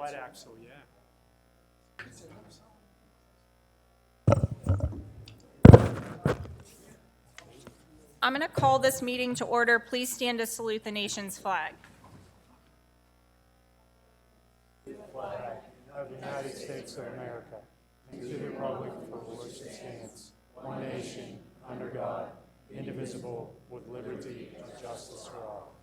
Wide axle, yeah. I'm going to call this meeting to order. Please stand to salute the nation's flag. Flag of the United States of America, and to the republic for which it stands, one nation, under God, indivisible, with liberty and justice for all.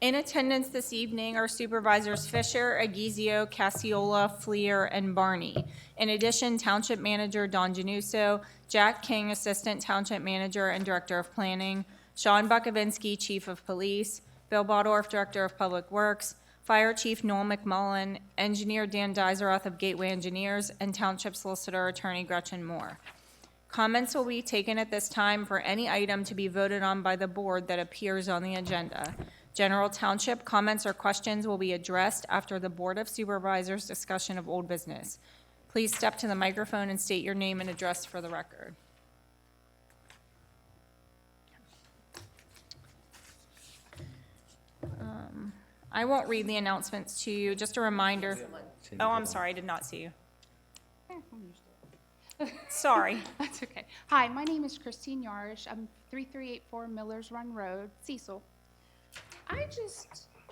In attendance this evening are Supervisors Fisher, Aguizio, Cassiola, Fleer, and Barney. In addition, Township Manager Don Januso, Jack King, Assistant Township Manager and Director of Planning, Sean Bukovinsky, Chief of Police, Bill Bodorf, Director of Public Works, Fire Chief Noel McMullen, Engineer Dan Dizeroth of Gateway Engineers, and Township Solicitor Attorney Gretchen Moore. Comments will be taken at this time for any item to be voted on by the board that appears on the agenda. General Township comments or questions will be addressed after the Board of Supervisors discussion of old business. Please step to the microphone and state your name and address for the record. I won't read the announcements to you. Just a reminder. Oh, I'm sorry, I did not see you. Sorry. That's okay. Hi, my name is Christine Yarish. I'm 3384 Millers Run Road, Cecil.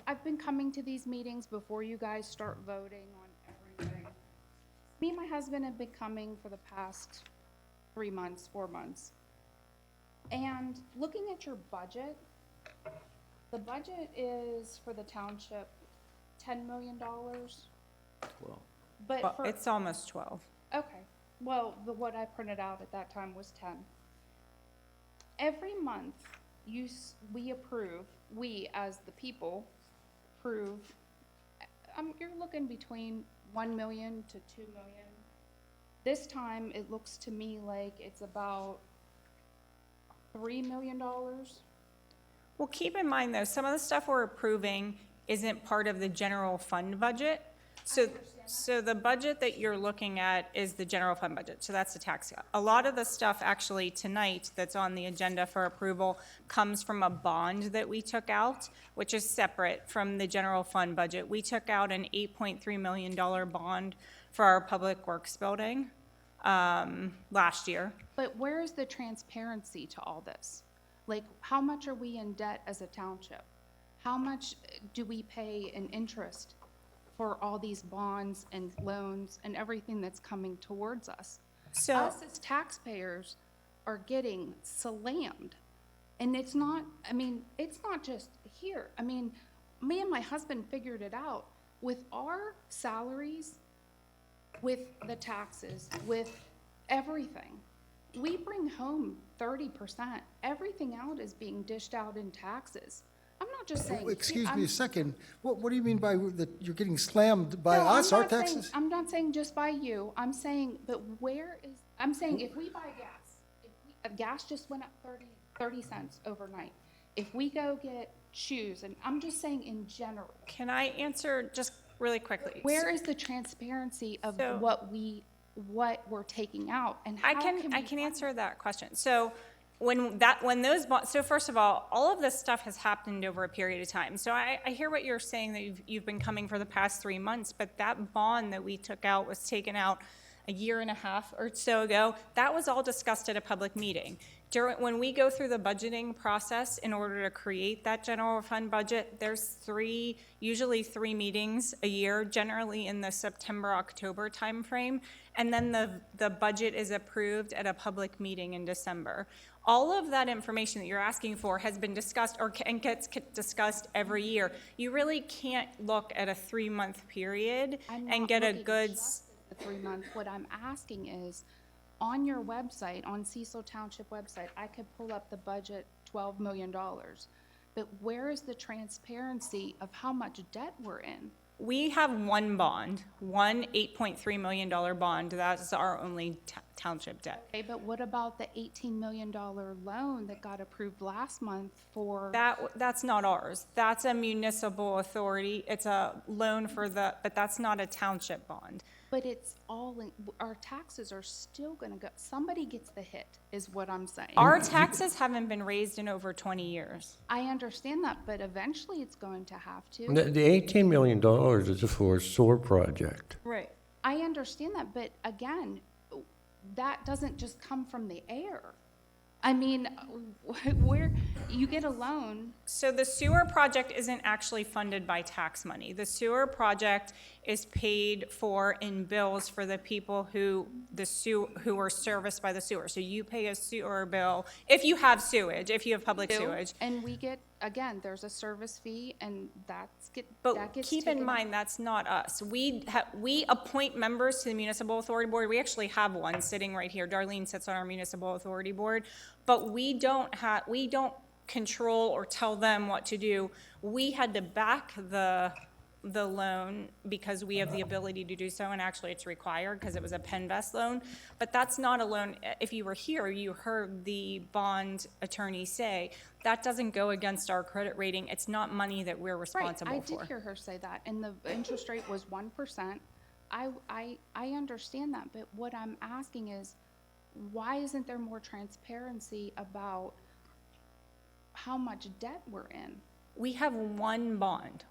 I've been coming to these meetings before you guys start voting on everything. Me and my husband have been coming for the past 3 months, 4 months. And looking at your budget, the budget is for the township $10 million. But Well, for, it's almost 12. okay, well, what I printed out at that time was 10. Every month, we as the people approve, you're looking between 1 million to 2 million. This time, it looks to me like it's about $3 million. Well, keep in mind, though, some of the stuff we're approving isn't part of the general fund budget. So the budget that you're looking at is the general fund budget, so that's the tax cut. A lot of the stuff actually tonight that's on the agenda for approval comes from a bond that we took out, which is separate from the general fund budget. We took out an $8.3 million bond for our Public Works building last year. But where is the transparency to all this? Like, how much are we in debt as a township? How much do we pay in interest for all these bonds and loans and everything that's coming towards us? So Us as taxpayers are getting slammed. And it's not just here. I mean, me and my husband figured it out. With our salaries, with the taxes, with everything, we bring home 30%. Everything out is being dished out in taxes. I'm not just saying. Excuse me a second. What do you mean by that you're getting slammed by us, our taxes? I'm not saying just by you. I'm saying, but I'm saying if we buy gas, gas just went up 30 cents overnight. If we go get shoes, and I'm just saying in general. can I answer just really quickly? Where is the transparency of So- what we're taking out, and how I can we answer that question. So so first of all of this stuff has happened over a period of time. So I hear what you're saying, that you've been coming for the past 3 months, but that bond that we took out was taken out a year and a half or so ago. That was all discussed at a public meeting. When we go through the budgeting process in order to create that general fund budget, there's usually three meetings a year, generally in the September-October timeframe, and then the budget is approved at a public meeting in December. All of that information that you're asking for has been discussed and gets discussed every year. You really can't look at a 3-month period and get a good. The 3 month. What I'm asking is, on your website, on Cecil Township website, I could pull up the budget, $12 million. But where is the transparency of how much debt we're in? We have one bond, one $8.3 million bond. That's our only township debt. Okay, but what about the $18 million loan that got approved last month for? That's not ours. That's a municipal authority. It's a loan but that's not a township bond. But it's all in, our taxes are still gonna go, somebody gets the hit, is what I'm saying. Our taxes haven't been raised in over 20 years. I understand that, but eventually it's going to have to. The $18 million is for a sewer project. Right. I understand that, but again, that doesn't just come from the air. I mean, where, you get a loan, So the sewer project isn't actually funded by tax money. The sewer project is paid for in bills for the people who are serviced by the sewer. So you pay a sewer bill if you have sewage, if you have public sewage. and we get, again, there's a service fee, and that But gets keep in taken- mind, that's not us. We appoint members to the municipal authority board. We actually have one sitting right here. Darlene sits on our municipal authority board. But we don't control or tell them what to do. We had to back the loan because we have the ability to do so, and actually it's required because it was a Penvest loan. But that's not a loan. If you were here, you heard the bond attorney say, that doesn't go against our credit rating. It's not money that we're responsible Right, I for. did hear her say that, and the interest rate was 1%. I understand that, but what I'm asking is, why isn't there more transparency about how much debt we're in? We have one bond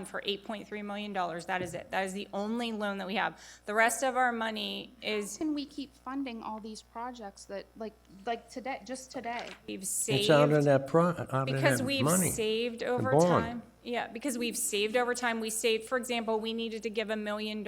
for $8.3 million. That is it. That is the only loan that we have. The rest of our money is, Can we keep funding all these projects that, like today, just today? we've It's out of saved, that because money. we've saved over bond. time. Yeah, because we've saved over time. We saved, for example, we needed to give $1 million.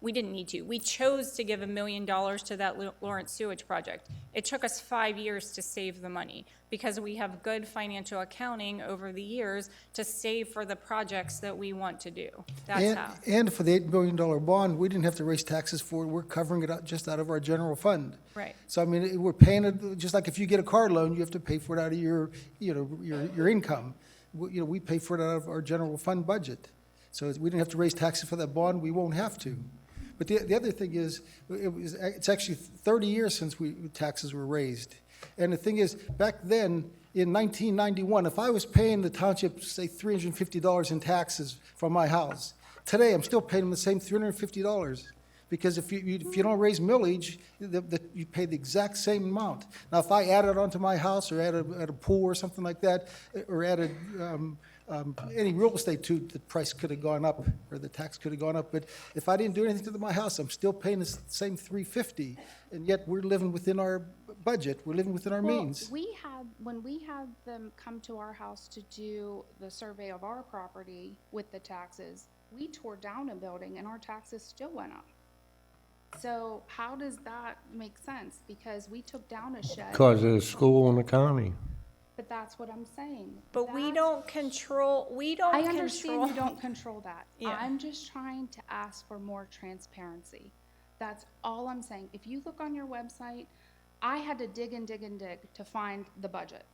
We didn't need to. We chose to give $1 million to that Lawrence sewage project. It took us 5 years to save the money because we have good financial accounting over the years to save for the projects that we want to do. That's how. And for the $8 million bond, we didn't have to raise taxes for it. We're covering it out just out of our general fund. Right. So, I mean, we're paying it, just like if you get a car loan, you have to pay for it out of your, your income. We pay for it out of our general fund budget. So we didn't have to raise taxes for that bond. We won't have to. But the other thing is, it's actually 30 years since taxes were raised. And the thing is, back then, in 1991, if I was paying the township, say, $350 in taxes from my house, today I'm still paying them the same $350. Because if you don't raise millage, you pay the exact same amount. Now, if I added onto my house or added a pool or something like that, or added any real estate to, the price could have gone up, or the tax could have gone up. But if I didn't do anything to my house, I'm still paying the same $350, and yet we're living within our budget. We're living within our means. When we had them come to our house to do the survey of our property with the taxes, we tore down a building and our taxes still went up. So how does that make sense? Because we took down a shed. Because of the school and the county. But that's what I'm saying. But we That's- don't control, I understand you don't control that. Yeah. I'm just trying to ask for more transparency. That's all I'm saying. If you look on your website, I had to dig and dig and dig to find the budget.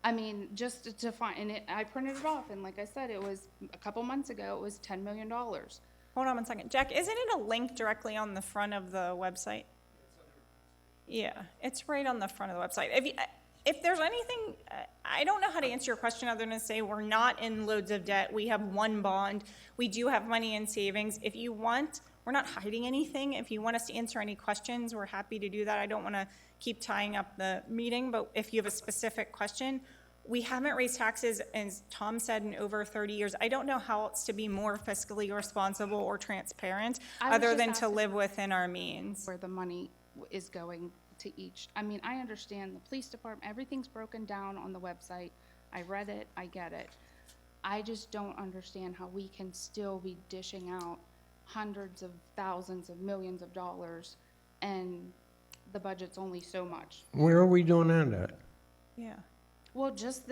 I mean, just to find, and I printed it off, and like I said, it was a couple months ago, it was $10 million. Hold on one second. Jack, isn't it a link directly on the front of the website? Yeah, it's right on the front of the website. If there's anything, I don't know how to answer your question other than to say we're not in loads of debt. We have one bond. We do have money in savings. If you want, we're not hiding anything. If you want us to answer any questions, we're happy to do that. I don't want to keep tying up the meeting, but if you have a specific question, we haven't raised taxes, as Tom said, in over 30 years. I don't know how else to be more fiscally responsible or transparent I was other just than to asking- live within our means. Where the money is going to each. I mean, I understand the police department, everything's broken down on the website. I read it, I get it. I just don't understand how we can still be dishing out hundreds of thousands of millions of dollars and the budget's only so much. Where are we doing that at? Yeah. Well, just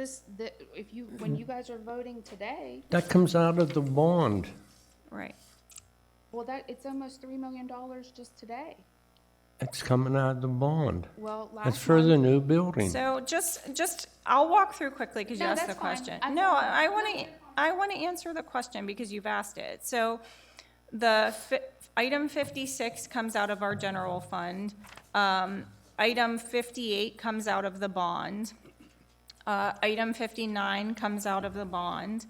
when you guys are voting today, That comes out of the bond. Right. well, it's almost $3 million just today. It's coming out of the bond. Well, It's last for the month, new building. So just, I'll walk through quickly because you No, asked the that's fine. question. I No, thought- I want to answer the question because you've asked it. So item 56 comes out of our general fund. Item 58 comes out of the bond. Item 59 comes out of the bond.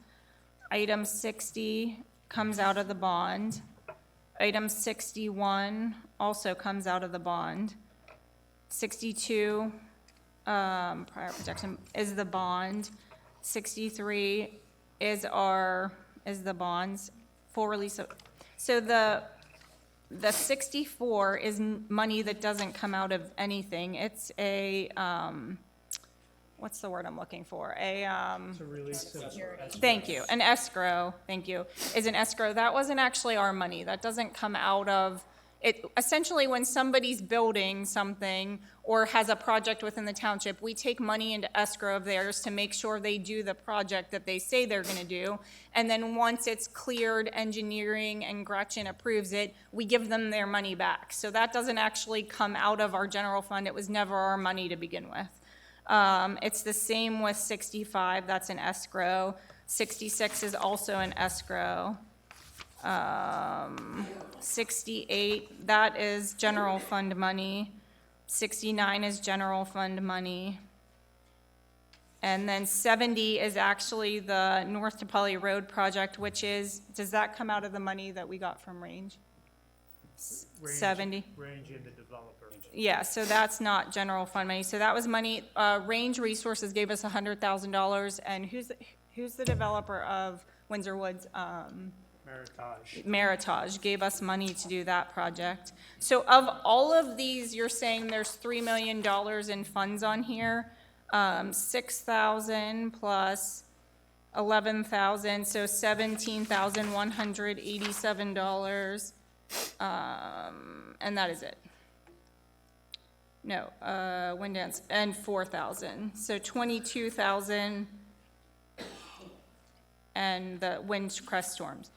Item 60 comes out of the bond. Item 61 also comes out of the bond. 62, prior protection is the bond. 63 is the bonds, full release of, so the 64 is money that doesn't come out of anything. It's a, what's the word I'm looking for? It's a release of. Thank you, an escrow, thank you, is an escrow. That wasn't actually our money. That doesn't come out of, it, essentially, when somebody's building something or has a project within the township, we take money into escrow of theirs to make sure they do the project that they say they're gonna do. And then once it's cleared, engineering and Gretchen approves it, we give them their money back. So that doesn't actually come out of our general fund. It was never our money to begin with. It's the same with 65, that's an escrow. 66 is also an escrow. 68, that is general fund money. 69 is general fund money. And then 70 is actually the North DePauli Road project, which is, does that come out of the money that we got from Range? 70? Range in the developer. Yeah, so that's not general fund money. So that was money, Range Resources gave us $100,000, and who's the developer of Windsor Woods? Meritage. Meritage gave us money to do that project. So of all of these, you're saying there's $3 million in funds on here, 6,000 plus 11,000, so $17,187, and that is it. No, wind dance, and 4,000, so 22,000, and the wind crest storms.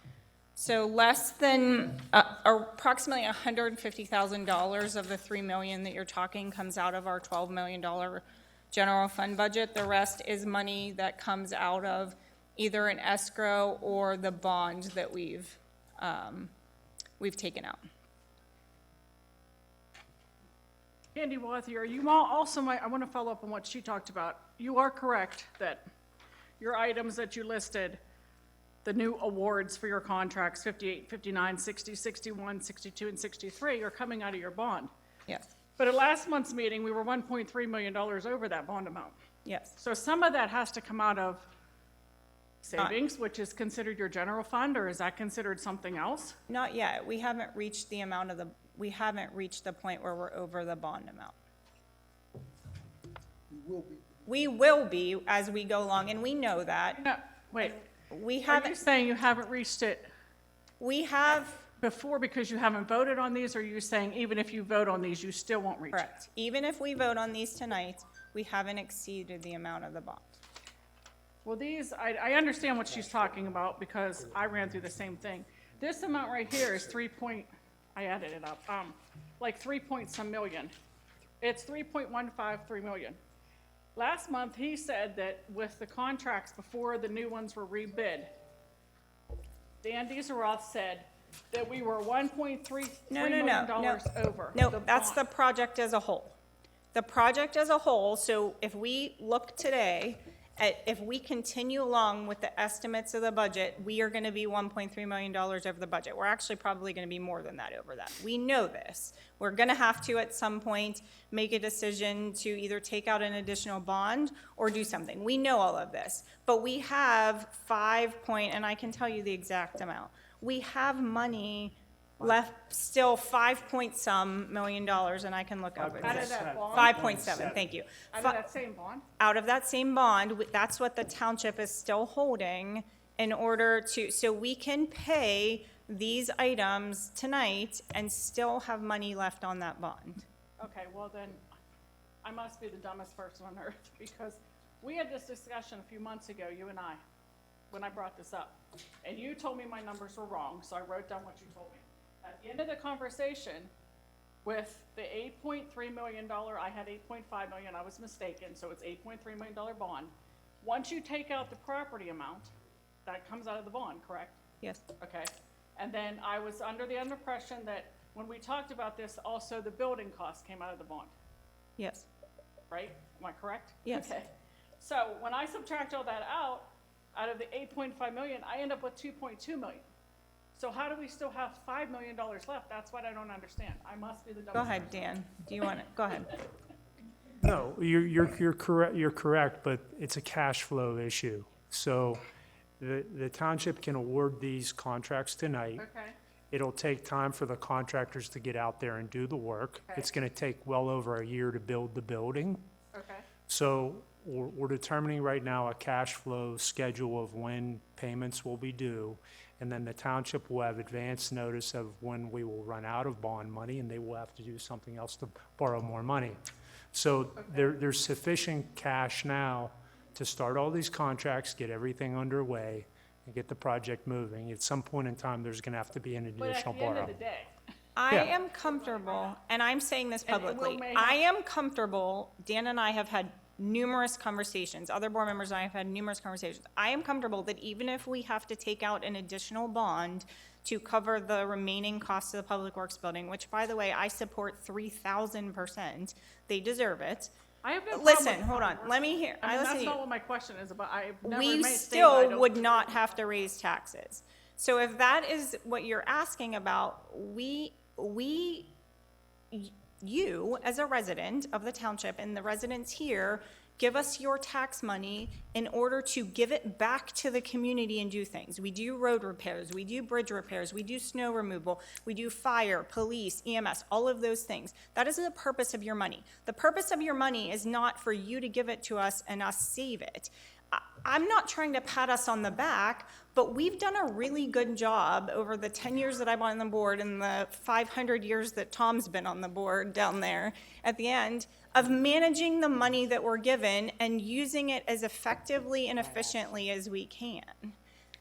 So less than, approximately $150,000 of the $3 million that you're talking comes out of our $12 million general fund budget. The rest is money that comes out of either an escrow or the bond that we've taken out. Andy Wathier, you also might, I want to follow up on what she talked about. You are correct that your items that you listed, the new awards for your contracts, 58, 59, 60, 61, 62, and 63, are coming out of your bond. Yes, But at last month's meeting, we were $1.3 million over that bond amount. yes. So some of that has to come out of savings, which is considered your general fund, or is that considered something else? Not yet. We haven't reached the amount of we haven't reached the point where we're over the bond amount. We will be as we go along, and we know that. No, wait, We are you haven't, saying you haven't reached it we have, before because you haven't voted on these, or are you saying even if you vote on these, you still won't reach it? correct. Even if we vote on these tonight, we haven't exceeded the amount of the bond. Well, these, I understand what she's talking about because I ran through the same thing. This amount right here is I added it up, like 3 point some million. It's 3.153 million. Last month, he said that with the contracts before the new ones were rebid, Dan Dieselroth said that we were $1.3 million over. No, the that's the bond. project as a whole. The project as a whole, so if we look today, if we continue along with the estimates of the budget, we are gonna be $1.3 million over the budget. We're actually probably gonna be more than that over that. We know this. We're gonna have to, at some point, make a decision to either take out an additional bond or do something. We know all of this. But we have and I can tell you the exact amount. We have money left, still 5 million dollars, and I can look over Out of this. that bond? 5.7, thank you. Out of that same bond? Out of that same bond, that's what the township is still holding in order to, so we can pay these items tonight and still have money left on that bond. Okay, well then, I must be the dumbest person on earth, because we had this discussion a few months ago, you and I, when I brought this up. And you told me my numbers were wrong, so I wrote down what you told me. At the end of the conversation, with the $8.3 million, I had $8.5 million, I was mistaken, so it's $8.3 million bond. Once you take out the property amount, that comes out of the bond, correct? Yes, Okay, and then I was under the impression that when we talked about this, also the building costs came out of the bond, yes, right? Am I correct? Yes. Okay, so when I subtract all that out of the 8.5 million, I end up with 2.2 million. So how do we still have $5 million left? That's what I don't understand. I must be the dumb. Go ahead, Dan. Do you want to, go ahead. No, you're correct, but it's a cash flow issue. So the township can award these contracts tonight. Okay, It'll take time for the contractors to get out there and do the work. Okay. It's gonna take well over a year to build the building. okay. So we're determining right now a cash flow schedule of when payments will be due. And then the township will have advance notice of when we will run out of bond money and they will have to do something else to borrow more money. So there's sufficient cash now to start all these contracts, get everything underway, and get the project moving. At some point in time, there's gonna have to be an But at additional the end of borrow. the day, I Yeah. am comfortable, and I'm saying this And it will publicly, may I have- am comfortable, Dan and I have had numerous conversations, other board members and I have had numerous conversations. I am comfortable that even if we have to take out an additional bond to cover the remaining costs of the Public Works building, which, by the way, I support 3,000%, they deserve it. I have no problem Listen, with hold on, Public let me hear, I I mean, listen that's to not you. what my question is about. I've never We stated I still don't- would not have to raise taxes. So if that is what you're asking about, you, as a resident of the township and the residents here, give us your tax money in order to give it back to the community and do things. We do road repairs, we do bridge repairs, we do snow removal, we do fire, police, EMS, all of those things. That is the purpose of your money. The purpose of your money is not for you to give it to us and us save it. I'm not trying to pat us on the back, but we've done a really good job over the 10 years that I've been on the board and the 500 years that Tom's been on the board down there at the end of managing the money that we're given and using it as effectively and efficiently as we can.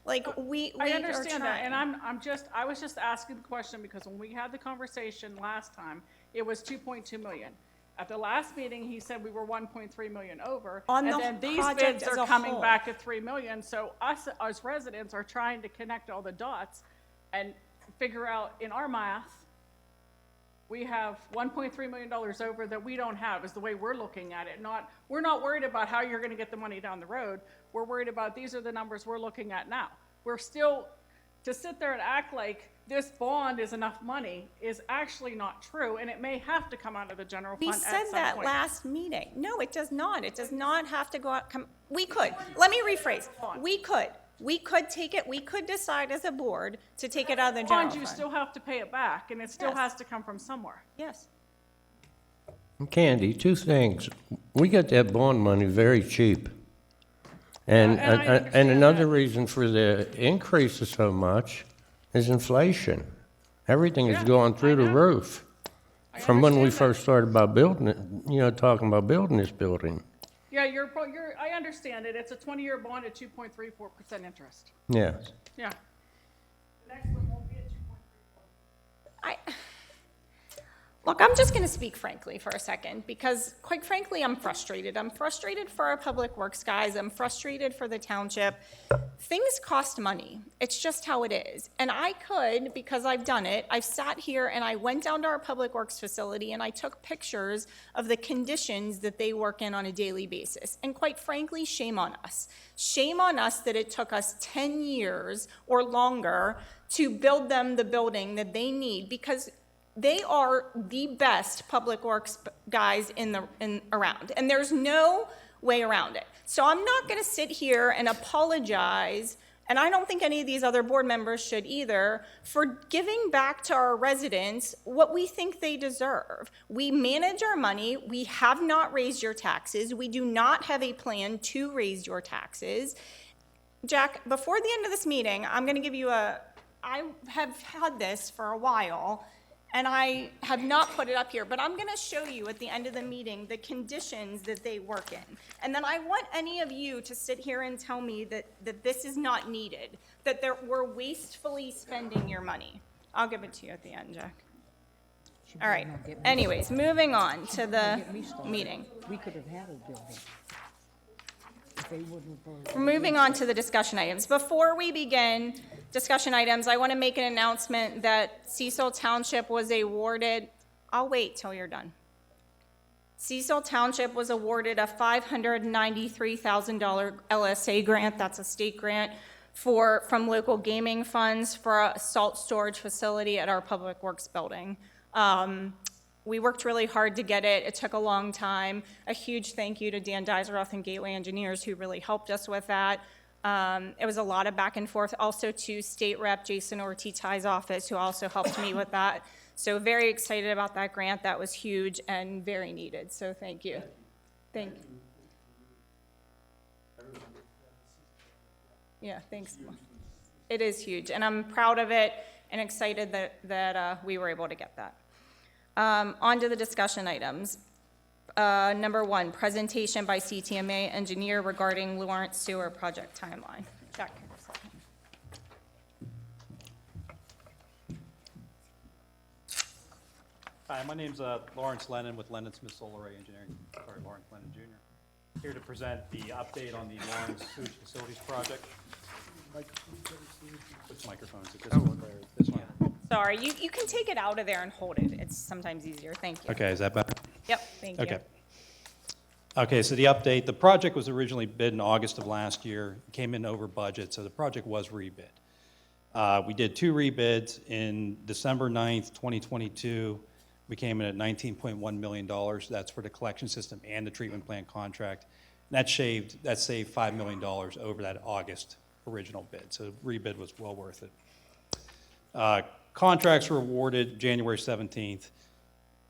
Like, we I are understand that, and trying. I was just asking the question because when we had the conversation last time, it was 2.2 million. At the last meeting, he said we were 1.3 million over. On the And then these project bids as are a coming whole. back at 3 million, so us as residents are trying to connect all the dots and figure out, in our math, we have $1.3 million over that we don't have, is the way we're looking at it. We're not worried about how you're gonna get the money down the road. We're worried about, these are the numbers we're looking at now. We're still, to sit there and act like this bond is enough money is actually not true, and it may have to come out of the general We fund at said some that point. last meeting. No, it does not. It does not have to go out, we could. Let me rephrase. We could. We could take it, we could decide as a board to take it out of the general Bond, you fund. still have to pay it back, and it still Yes. has to come from somewhere. Yes. Candy, two things. We got that bond money very cheap. And, and I and understand another that. reason for the increase of so much is inflation. Everything is Yeah, going through I the know. roof. From when we understand that. first started about building it, talking about building this building. Yeah, I understand it. It's a 20-year bond at 2.34% interest. Yeah. Yeah. The next one won't be at 2.34. Look, I'm just going to speak frankly for a second because, quite frankly, I'm frustrated. I'm frustrated for our public works guys. I'm frustrated for the township. Things cost money. It's just how it is. And I could, because I've done it, I've sat here and I went down to our public works facility and I took pictures of the conditions that they work in on a daily basis. And quite frankly, shame on us. Shame on us that it took us 10 years or longer to build them the building that they need, because they are the best public works guys around, and there's no way around it. So I'm not going to sit here and apologize, and I don't think any of these other board members should either, for giving back to our residents what we think they deserve. We manage our money. We have not raised your taxes. We do not have a plan to raise your taxes. Jack, before the end of this meeting, I'm going to give you I have had this for a while, and I have not put it up here, but I'm going to show you at the end of the meeting the conditions that they work in. And then I want any of you to sit here and tell me that this is not needed, that we're wastefully spending your money. I'll give it to you at the end, Jack. All right. Anyways, moving on to the meeting. We could have had a building. If they wouldn't have. We're moving on to the discussion items. Before we begin discussion items, I want to make an announcement that Cecil Township was awarded, I'll wait till you're done. Cecil Township was awarded a $593,000 LSA grant, that's a state grant, from local gaming funds for a salt storage facility at our Public Works building. We worked really hard to get it. It took a long time. A huge thank you to Dan Dizeroff and Gateway Engineers who really helped us with that. It was a lot of back and forth. Also to State Rep Jason Ortiz's office who also helped me with that. So very excited about that grant. That was huge and very needed. So thank you. Thank you. Yeah, thanks. It is huge, and I'm proud of it and excited that we were able to get that. On to the discussion items. Number 1, presentation by CTMA engineer regarding Lawrence Sewer project timeline. Jack. Hi, my name's Lawrence Lennon with Lennon Smith Solar Array Engineering. Sorry, Lawrence Lennon Jr. Here to present the update on the Lawrence Sewage Facilities Project. Which microphone is it? This one? This one? Sorry, you can take it out of there and hold it. It's sometimes easier. Thank you. Okay, is that better? Yep, thank you. Okay. Okay, so the update, the project was originally bid in August of last year, came in over budget, so the project was rebid. We did 2 rebids in December 9th, 2022. We came in at $19.1 million. That's for the collection system and the treatment plant contract. And that saved $5 million over that August original bid, so rebid was well worth it. Contracts were awarded January 17th.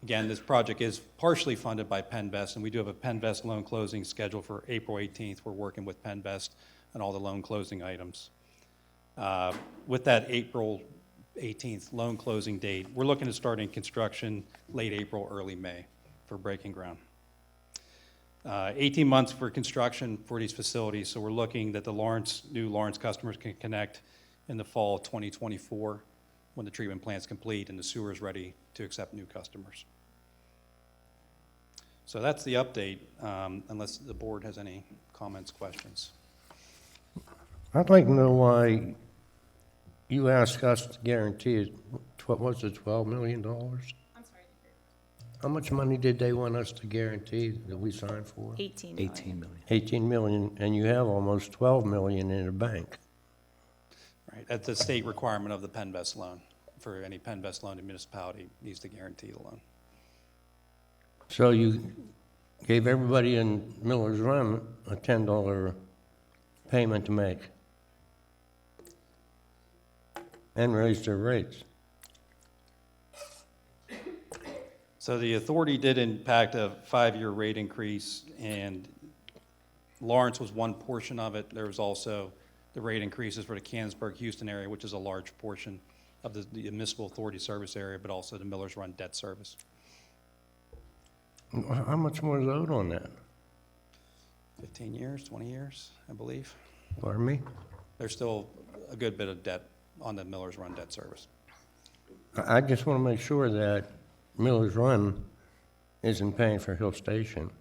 Again, this project is partially funded by PennVest, and we do have a PennVest loan closing scheduled for April 18th. We're working with PennVest on all the loan closing items. With that April 18th loan closing date, we're looking at starting construction late April, early May for breaking ground. 18 months for construction for these facilities, so we're looking that the new Lawrence customers can connect in the fall of 2024 when the treatment plant's complete and the sewer is ready to accept new customers. So that's the update, unless the board has any comments, questions. I'd like to know why you asked us to guarantee it, what was it, $12 million? I'm sorry. How much money did they want us to guarantee that we signed for? 18 million. 18 million. 18 million, and you have almost 12 million in the bank. Right, that's a state requirement of the PennVest loan. For any PennVest loan, the municipality needs to guarantee the loan. So you gave everybody in Miller's Run a $10 payment to make and raised their rates. So the authority did impact a 5-year rate increase, and Lawrence was one portion of it. There was also the rate increases for the Canonsburg-Houston area, which is a large portion of the municipal authority service area, but also the Miller's Run debt service. How much more is owed on that? 15 years, 20 years, I believe. Pardon me? There's still a good bit of debt on the Miller's Run debt service. I just want to make sure that Miller's Run isn't paying for Hill Station.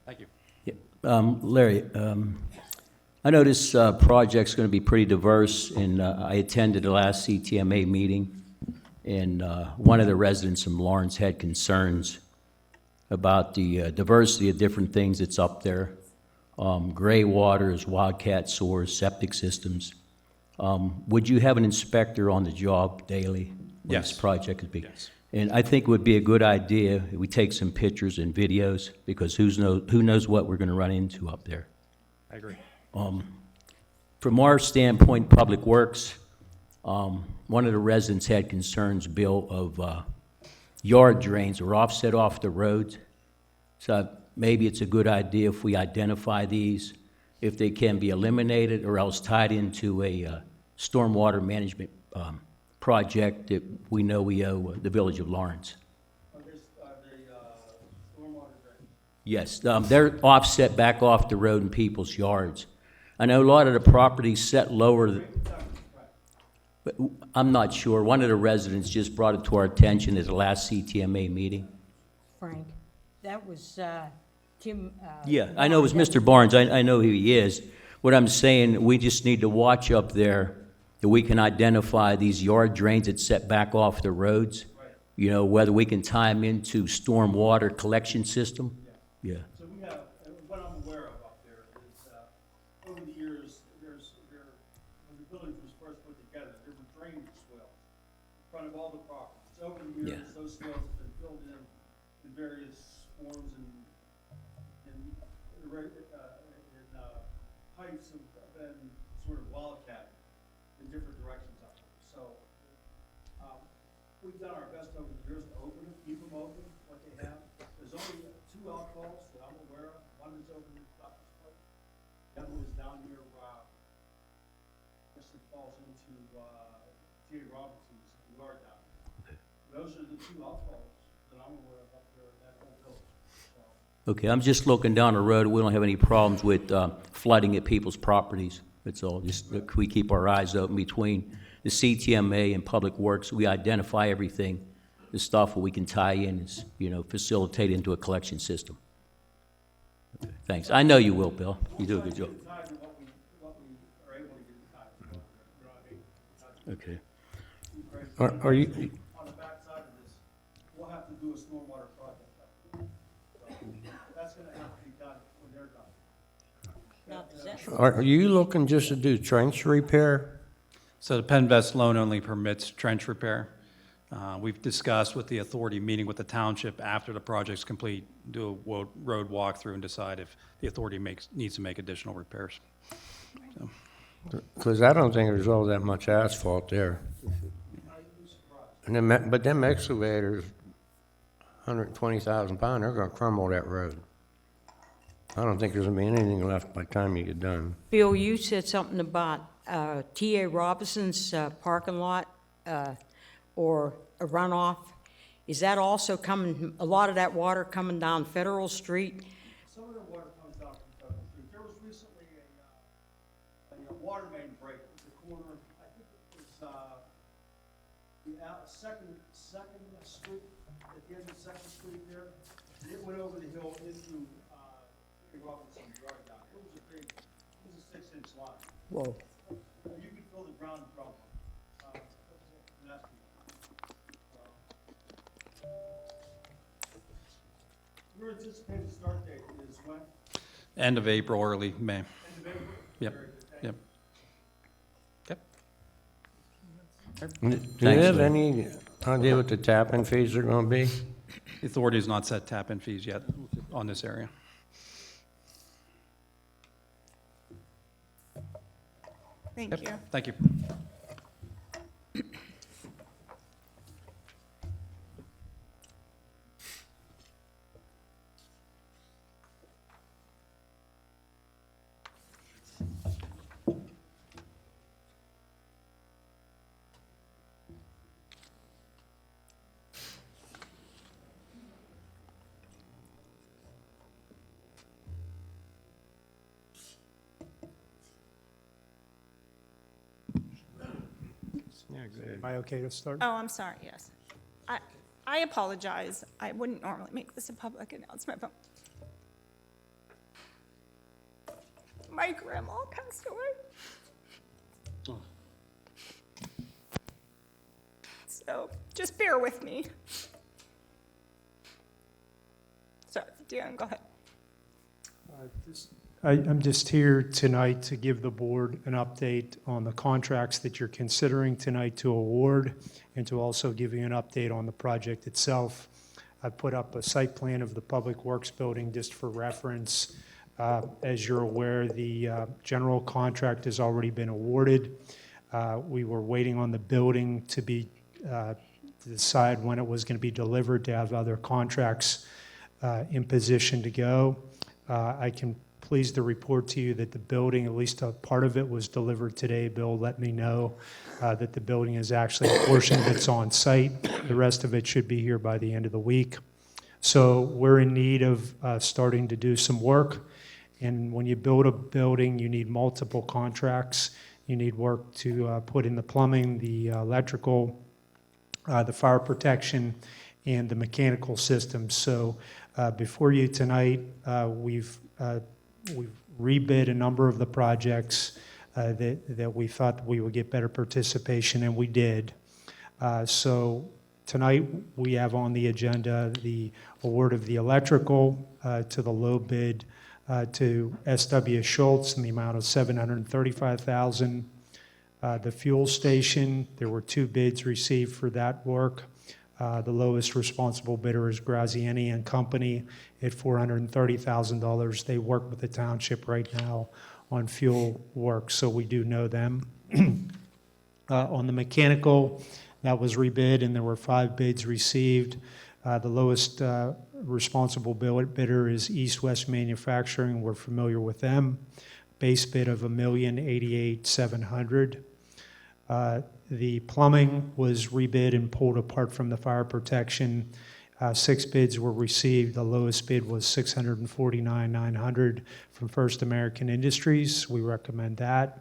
Thank you. Larry, I know this project's going to be pretty diverse, and I attended the last CTMA meeting, and one of the residents from Lawrence had concerns about the diversity of different things that's up there. Gray waters, wildcat sores, septic systems. Would you have an inspector on the job daily when this Yes. project could be? Yes. And I think it would be a good idea if we take some pictures and videos, because who knows what we're going to run into up there. I agree. From our standpoint, Public Works, one of the residents had concerns, Bill, of yard drains or offset off the roads. So maybe it's a good idea if we identify these, if they can be eliminated or else tied into a stormwater management project that we know we owe the village of Lawrence. Yes, they're offset back off the road in people's yards. I know a lot of the properties set lower, but I'm not sure. One of the residents just brought it to our attention at the last CTMA meeting. Frank, that was Tim, Yeah, I know it was Mr. Barnes, I know who he is. What I'm saying, we just need to watch up there that we can identify these yard drains that set back off the roads. You know, whether we can tie them into stormwater collection system. Yeah. So we have, what I'm aware of up there is, over the years, when the village was first put together, there were drainage swales in front of all the properties. Over the years, Yeah. those swales have been filled in various forms and pipes have been sort of wildcat in different directions up there. So, we've done our best over the years to open them, keep them open, what they have. There's only 2 outfalls that I'm aware of. One is over in Doctor's Place. The other one is down near, it falls into, T.A. Robinson's yard down there. Those are the 2 outfalls that I'm aware of up there in that whole village. So, Okay, I'm just looking down the road, we don't have any problems with flooding at people's properties. That's all, just we keep our eyes open between the CTMA and Public Works. We identify everything, the stuff we can tie in, is, you know, facilitate into a collection system. Okay, thanks. I know you will, Bill. You do a good job. tied to what we are able to get tied to. You know what I mean? Okay. Are you, On the backside of this, we'll have to do a stormwater project up there. So that's gonna have to be done when they're done. now, does that, are you looking just to do trench repair? So the Penvest loan only permits trench repair. We've discussed with the authority, meeting with the township after the project's complete, do a road walkthrough and decide if the authority needs to make additional repairs. Because I don't think there's all that much asphalt there. And then, but them excavators, 120,000 pound, they're gonna crumble that road. I don't think there's gonna be anything left by the time you get done. Bill, you said something about T.A. Robinson's parking lot or a runoff. Is that also coming, a lot of that water coming down Federal Street? Some of the water comes down from Federal Street. There was recently a water main break at the corner, I think it was, the second street, at the end of Second Street there. It went over the hill into, Robinson's yard down. It was a 6-inch line. Whoa. You could fill the ground from, nasty. Your anticipated start date is when? End of April, early May. End of April? Yep, Very good. Thank you. yep. Yep. Do you Thanks, have Lou. any idea what the tap-in fees are gonna be? The authority has not set tap-in fees yet on this area. Thank Yep. you. Thank you. Am I okay to start? Oh, I'm sorry, yes. I apologize. I wouldn't normally make this a public announcement, but my grandma passed away. So just bear with me. Sorry, Dan, go ahead. I'm just here tonight to give the board an update on the contracts that you're considering tonight to award, and to also give you an update on the project itself. I put up a site plan of the Public Works building just for reference. As you're aware, the general contract has already been awarded. We were waiting on the building to decide when it was going to be delivered, to have other contracts in position to go. I can pleased to report to you that the building, at least a part of it, was delivered today. Bill let me know that the building is actually a portion that's on site. The rest of it should be here by the end of the week. So we're in need of starting to do some work. And when you build a building, you need multiple contracts. You need work to put in the plumbing, the electrical, the fire protection, and the mechanical systems. So Before you tonight, we've rebid a number of the projects that we thought that we would get better participation, and we did. So tonight, we have on the agenda the award of the electrical to the low bid to S.W. Schultz in the amount of $735,000. The fuel station, there were 2 bids received for that work. The lowest responsible bidder is Graziani and Company at $430,000. They work with the township right now on fuel work, so we do know them. On the mechanical, that was rebid, and there were 5 bids received. The lowest responsible bidder is East West Manufacturing. We're familiar with them. Base bid of $1,088,700. The plumbing was rebid and pulled apart from the fire protection. 6 bids were received. The lowest bid was $649,900 from First American Industries. We recommend that.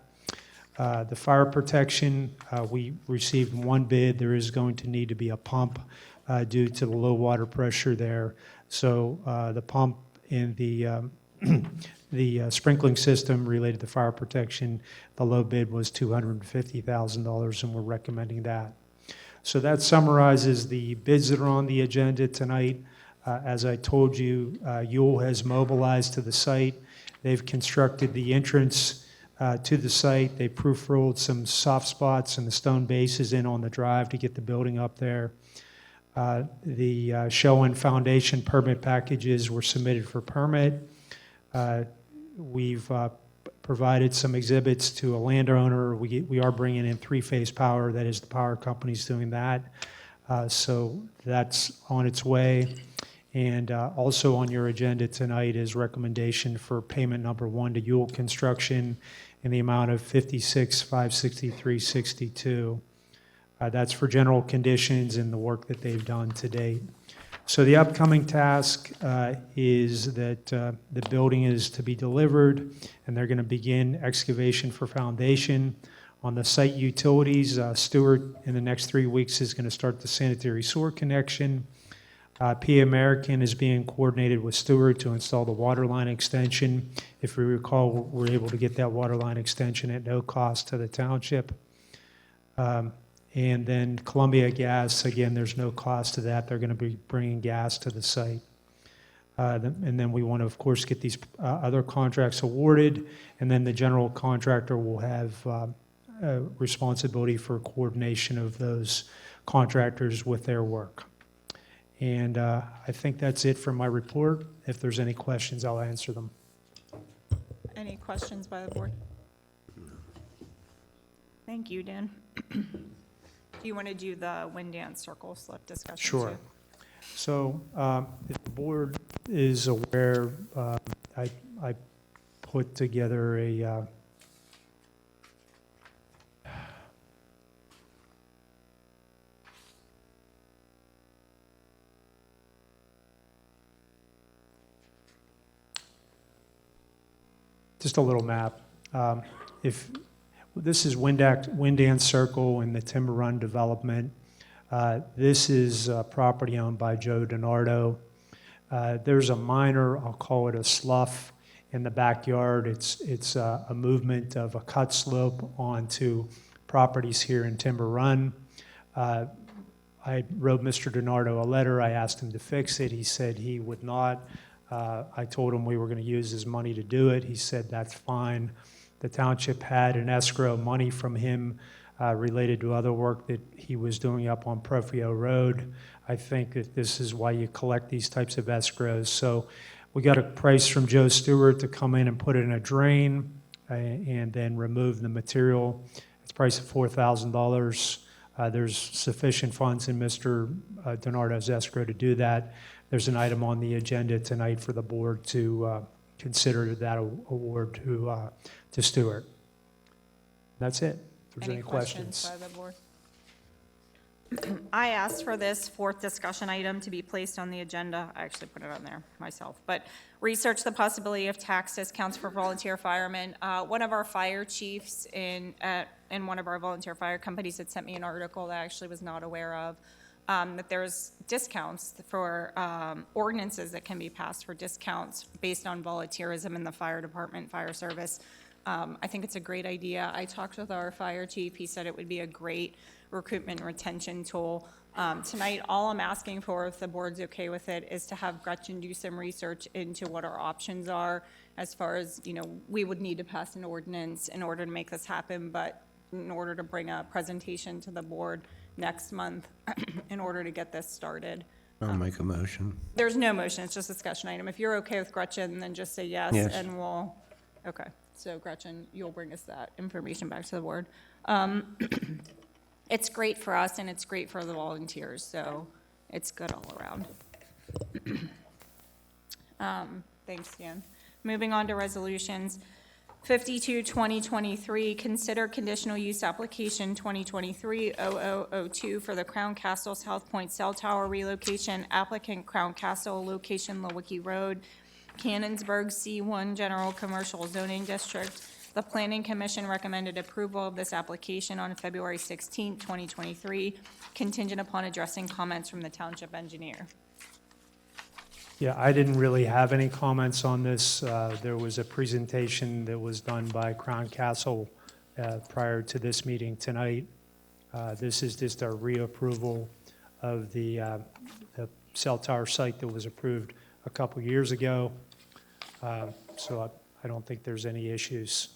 The fire protection, we received 1 bid. There is going to need to be a pump due to the low water pressure there. So the pump in the sprinkling system related to fire protection, the low bid was $250,000, and we're recommending that. So that summarizes the bids that are on the agenda tonight. As I told you, Yule has mobilized to the site. They've constructed the entrance to the site. They proof-rolled some soft spots and the stone bases in on the drive to get the building up there. The shell and foundation permit packages were submitted for permit. We've provided some exhibits to a landowner. We are bringing in 3-phase power. That is, the power company's doing that. So that's on its way. And also on your agenda tonight is recommendation for payment number 1 to Yule Construction in the amount of $56,563.62. That's for general conditions and the work that they've done to date. So the upcoming task is that the building is to be delivered, and they're going to begin excavation for foundation. On the site utilities, Stewart in the next 3 weeks is going to start the sanitary sewer connection. P American is being coordinated with Stewart to install the water line extension. If we recall, we're able to get that water line extension at no cost to the township. And then Columbia Gas, again, there's no cost to that. They're going to be bringing gas to the site. And then we want to, of course, get these other contracts awarded, and then the general contractor will have responsibility for coordination of those contractors with their work. And I think that's it for my report. If there's any questions, I'll answer them. Any questions by the board? Thank you, Dan. Do you want to do the wind dance circle slip discussion? Sure. too? So if the board is aware, I put together a just a little map. If this is Wind Dance Circle and the Timber Run development. This is property owned by Joe DiNardo. There's a minor, I'll call it a slough, in the backyard. It's a movement of a cut slope onto properties here in Timber Run. I wrote Mr. DiNardo a letter. I asked him to fix it. He said he would not. I told him we were going to use his money to do it. He said that's fine. The township had an escrow money from him related to other work that he was doing up on Profio Road. I think that this is why you collect these types of escrows. So we got a price from Joe Stewart to come in and put it in a drain and then remove the material. It's priced at $4,000. There's sufficient funds in Mr. DiNardo's escrow to do that. There's an item on the agenda tonight for the board to consider that award to Stewart. That's it. If there's any questions. By the board? I asked for this 4th discussion item to be placed on the agenda. I actually put it on there myself, but research the possibility of tax discounts for volunteer firemen. One of our fire chiefs in one of our volunteer fire companies had sent me an article that I actually was not aware of that there's discounts for ordinances that can be passed for discounts based on volunteerism in the fire department, fire service. I think it's a great idea. I talked with our fire chief. He said it would be a great recruitment and retention tool. Tonight, all I'm asking for, if the board's okay with it, is to have Gretchen do some research into what our options are as far as, we would need to pass an ordinance in order to make this happen, but in order to bring a presentation to the board next month in order to get this started. I'll make a motion. There's no motion, it's just a discussion item. If you're okay with Gretchen, then just say yes, Yes. and we'll, okay. So Gretchen, you'll bring us that information back to the board. It's great for us and it's great for the volunteers, so it's good all around. Thanks, Dan. Moving on to resolutions. 52, 2023, consider conditional use application 2023-0002 for the Crown Castle South Point Cell Tower relocation. Applicant Crown Castle, location Lewicki Road, Cannonsburg C1 General Commercial Zoning District. The Planning Commission recommended approval of this application on February 16, 2023, contingent upon addressing comments from the township engineer. Yeah, I didn't really have any comments on this. There was a presentation that was done by Crown Castle prior to this meeting tonight. This is just a reapproval of the cell tower site that was approved a couple years ago. So I don't think there's any issues.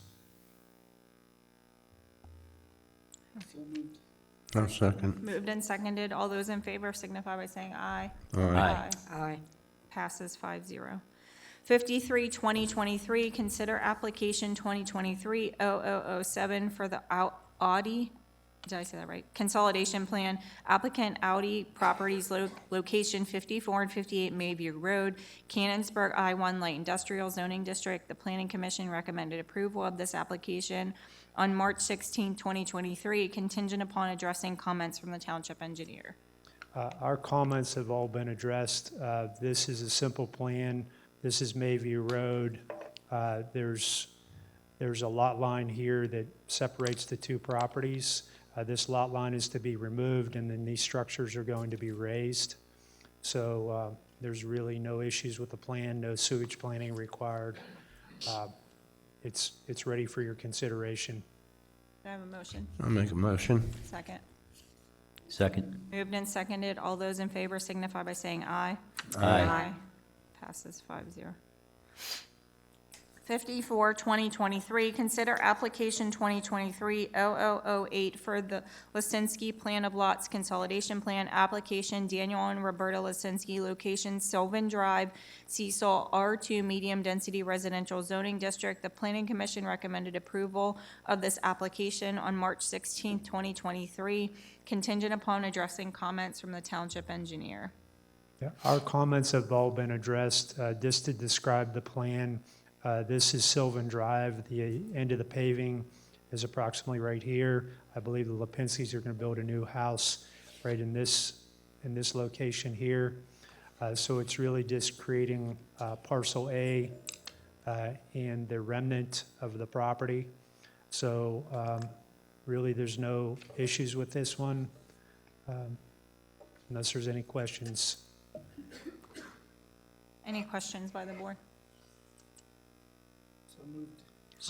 I'll second. Moved and seconded. All those in favor signify by saying aye. Aye. Aye. Passes 5-0. 53, 2023, consider application 2023-0007 for the Audi, did I say that right? Consolidation plan. Applicant Audi Properties, location 54 and 58 Mayview Road, Cannonsburg I-1 Light Industrial Zoning District. The Planning Commission recommended approval of this application on March 16, 2023, contingent upon addressing comments from the township engineer. Our comments have all been addressed. This is a simple plan. This is Mayview Road. There's a lot line here that separates the two properties. This lot line is to be removed, and then these structures are going to be raised. So there's really no issues with the plan, no sewage planning required. It's ready for your consideration. Do I have a motion? I'll make a motion. Second. Second. Moved and seconded. All those in favor signify by saying aye. Aye. Passes 5-0. 54, 2023, consider application 2023-0008 for the Lisinski Plan of Lots Consolidation Plan. Application Daniel and Roberta Lisinski, location Sylvan Drive, Cecil, R2 Medium Density Residential Zoning District. The Planning Commission recommended approval of this application on March 16, 2023, contingent upon addressing comments from the township engineer. Yeah, our comments have all been addressed. Just to describe the plan, this is Sylvan Drive. The end of the paving is approximately right here. I believe the Lipinskis are going to build a new house right in this location here. So it's really just creating parcel A and the remnant of the property. So really, there's no issues with this one, unless there's any questions. Any questions by the board?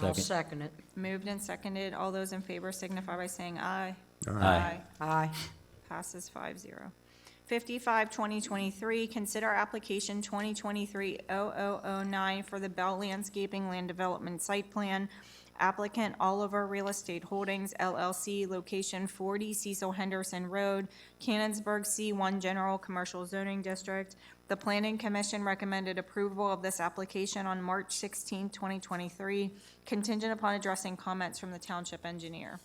I'll Second. second it. Moved and seconded. All those in favor signify by saying aye. Aye. Aye. Passes 5-0. 55, 2023, consider application 2023-0009 for the Bell Landscaping Land Development Site Plan. Applicant Oliver Real Estate Holdings, LLC, location 40 Cecil Henderson Road, Cannonsburg C1 General Commercial Zoning District. The Planning Commission recommended approval of this application on March 16, 2023, contingent upon addressing comments from the township engineer.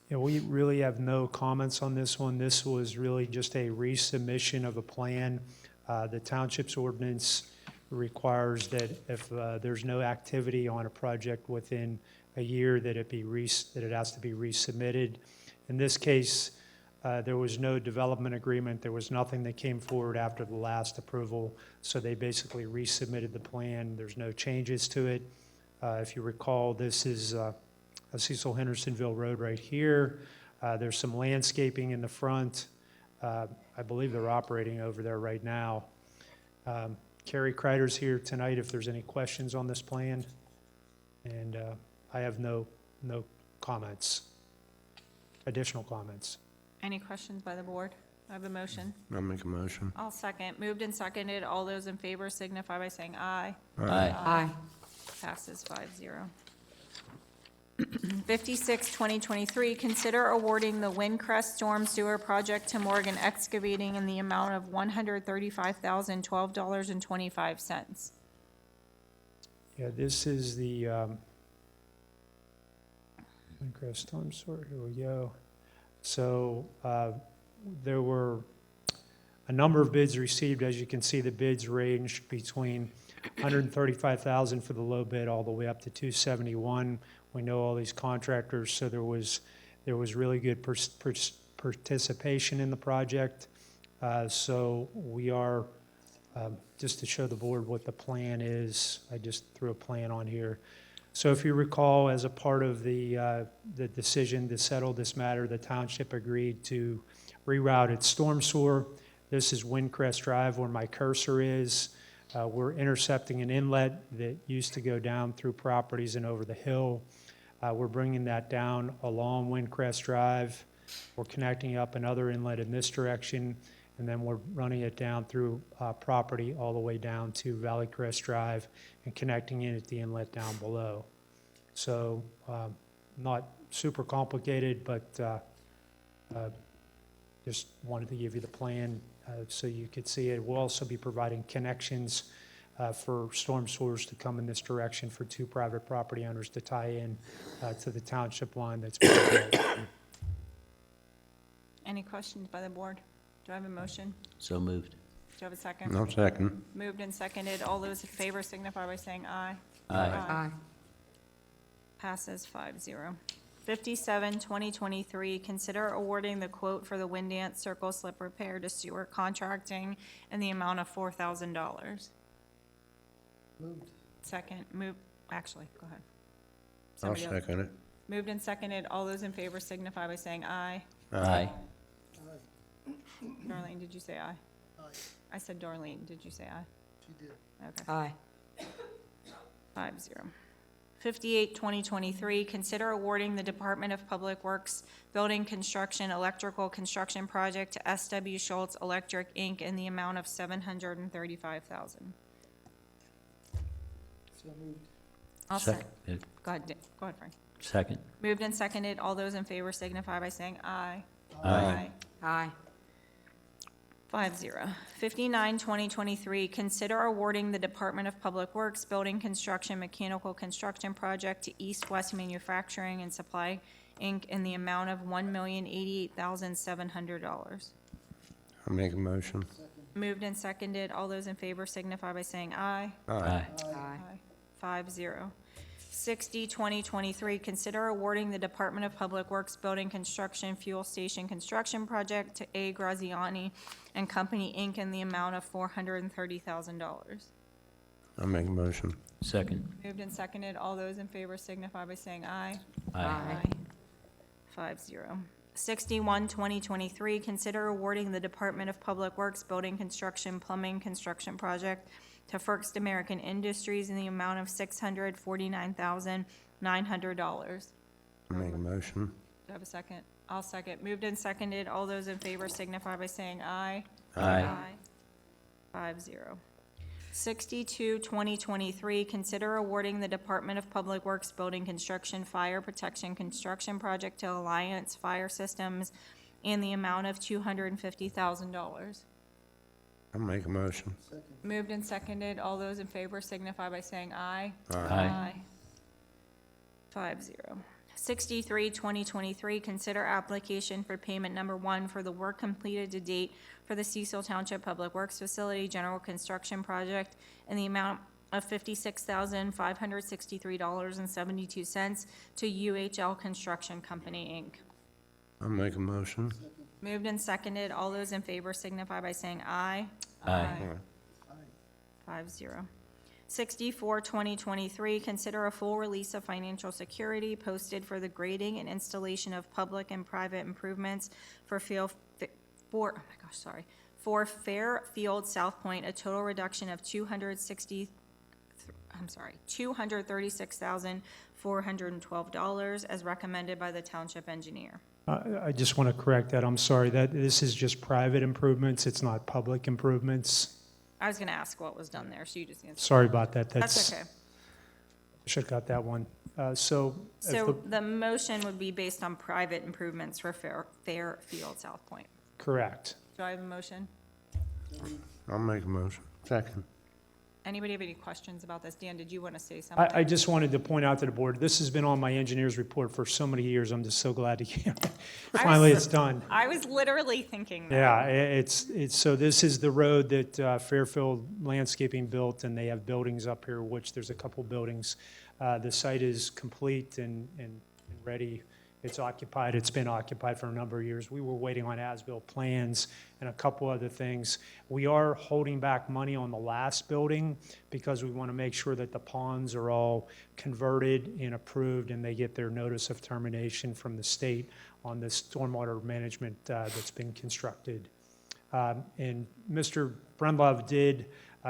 Yeah, we really have no comments on this one. This was really just a resubmission of a plan. The township's ordinance requires that if there's no activity on a project within a year, that it has to be resubmitted. In this case, there was no development agreement. There was nothing that came forward after the last approval, so they basically resubmitted the plan. There's no changes to it. If you recall, this is Cecil Hendersonville Road right here. There's some landscaping in the front. I believe they're operating over there right now. Carrie Kreider's here tonight if there's any questions on this plan. And I have no comments, additional comments. Any questions by the board? I have a motion. I'll make a motion. I'll second. Moved and seconded. All those in favor signify by saying aye. Aye. Passes 5-0. 56, 2023, consider awarding the Windcrest Storm Sewer Project to Morgan Excavating in the amount of $135,012.25. Yeah, this is the Windcrest Storm Sewer. Here we go. So there were a number of bids received. As you can see, the bids ranged between $135,000 for the low bid all the way up to $271,000. We know all these contractors, so there was really good participation in the project. So we are, just to show the board what the plan is, I just threw a plan on here. So if you recall, as a part of the decision to settle this matter, the township agreed to reroute its storm sewer. This is Windcrest Drive where my cursor is. We're intercepting an inlet that used to go down through properties and over the hill. We're bringing that down along Windcrest Drive. We're connecting up another inlet in this direction, and then we're running it down through property all the way down to Valley Crest Drive and connecting in at the inlet down below. So not super complicated, but just wanted to give you the plan so you could see it. We'll also be providing connections for storm sewers to come in this direction for 2 private property owners to tie in to the township line that's being built. Any questions by the board? Do I have a motion? So moved. Do I have a second? No second. Moved and seconded. All those in favor signify by saying aye. Aye. Passes 5-0. 57, 2023, consider awarding the quote for the Windance Circle Slip Repair to Stewart Contracting in the amount of $4,000. Moved. Second, actually, go ahead. I'll Somebody else. second it. Moved and seconded. All those in favor signify by saying aye. Aye. Darlene, did you say aye? Aye. I said Darlene. Did you say aye? She did. Okay. Aye. 5-0. 58, 2023, consider awarding the Department of Public Works Building Construction Electrical Construction Project to S.W. Schultz Electric, Inc. in the amount of $735,000. So moved. I'll Sec- second. Go ahead, Frank. Second. Moved and seconded. All those in favor signify by saying aye. Aye. Aye. 5-0. 59, 2023, consider awarding the Department of Public Works Building Construction Mechanical Construction Project to East West Manufacturing and Supply, Inc. in the amount of $1,088,700. I'll make a motion. Moved and seconded. All those in favor signify by saying aye. Aye. Aye. 5-0. 60, 2023, consider awarding the Department of Public Works Building Construction Fuel Station Construction Project to A. Graziani and Company, Inc. in the amount of $430,000. I'll make a motion. Second. Moved and seconded. All those in favor signify by saying aye. Aye. 5-0. 61, 2023, consider awarding the Department of Public Works Building Construction Plumbing Construction Project to First American Industries in the amount of $649,900. I'll make a motion. Do I have a second? I'll second. Moved and seconded. All those in favor signify by saying aye. Aye. 5-0. 62, 2023, consider awarding the Department of Public Works Building Construction Fire Protection Construction Project to Alliance Fire Systems in the amount of $250,000. I'll make a motion. Moved and seconded. All those in favor signify by saying aye. Aye. 5-0. 63, 2023, consider application for payment number 1 for the work completed to date for the Cecil Township Public Works Facility General Construction Project in the amount of $56,563.72 to UHL Construction Company, Inc. I'll make a motion. Moved and seconded. All those in favor signify by saying aye. Aye. 5-0. 64, 2023, consider a full release of financial security posted for the grading and installation of public and private improvements for for Fairfield South Point, a total reduction of $236,412 as recommended by the township engineer. I just want to correct that. I'm sorry, that this is just private improvements. It's not public improvements. I was gonna ask what was done there, so you just answered. Sorry about that. That's okay. Should have got that one. So So the motion would be based on private improvements for Fairfield South Point. correct. Do I have a motion? I'll make a motion. Second. Anybody have any questions about this? Dan, did you want to say something? I just wanted to point out to the board, this has been on my engineer's report for so many years. I'm just so glad to finally it's done. I was literally thinking that. Yeah, so this is the road that Fairfield Landscaping built, and they have buildings up here, which there's a couple buildings. The site is complete and ready. It's occupied. It's been occupied for a number of years. We were waiting on as-built plans and a couple other things. We are holding back money on the last building because we want to make sure that the ponds are all converted and approved, and they get their notice of termination from the state on the stormwater management that's been constructed. And Mr. Brendlove did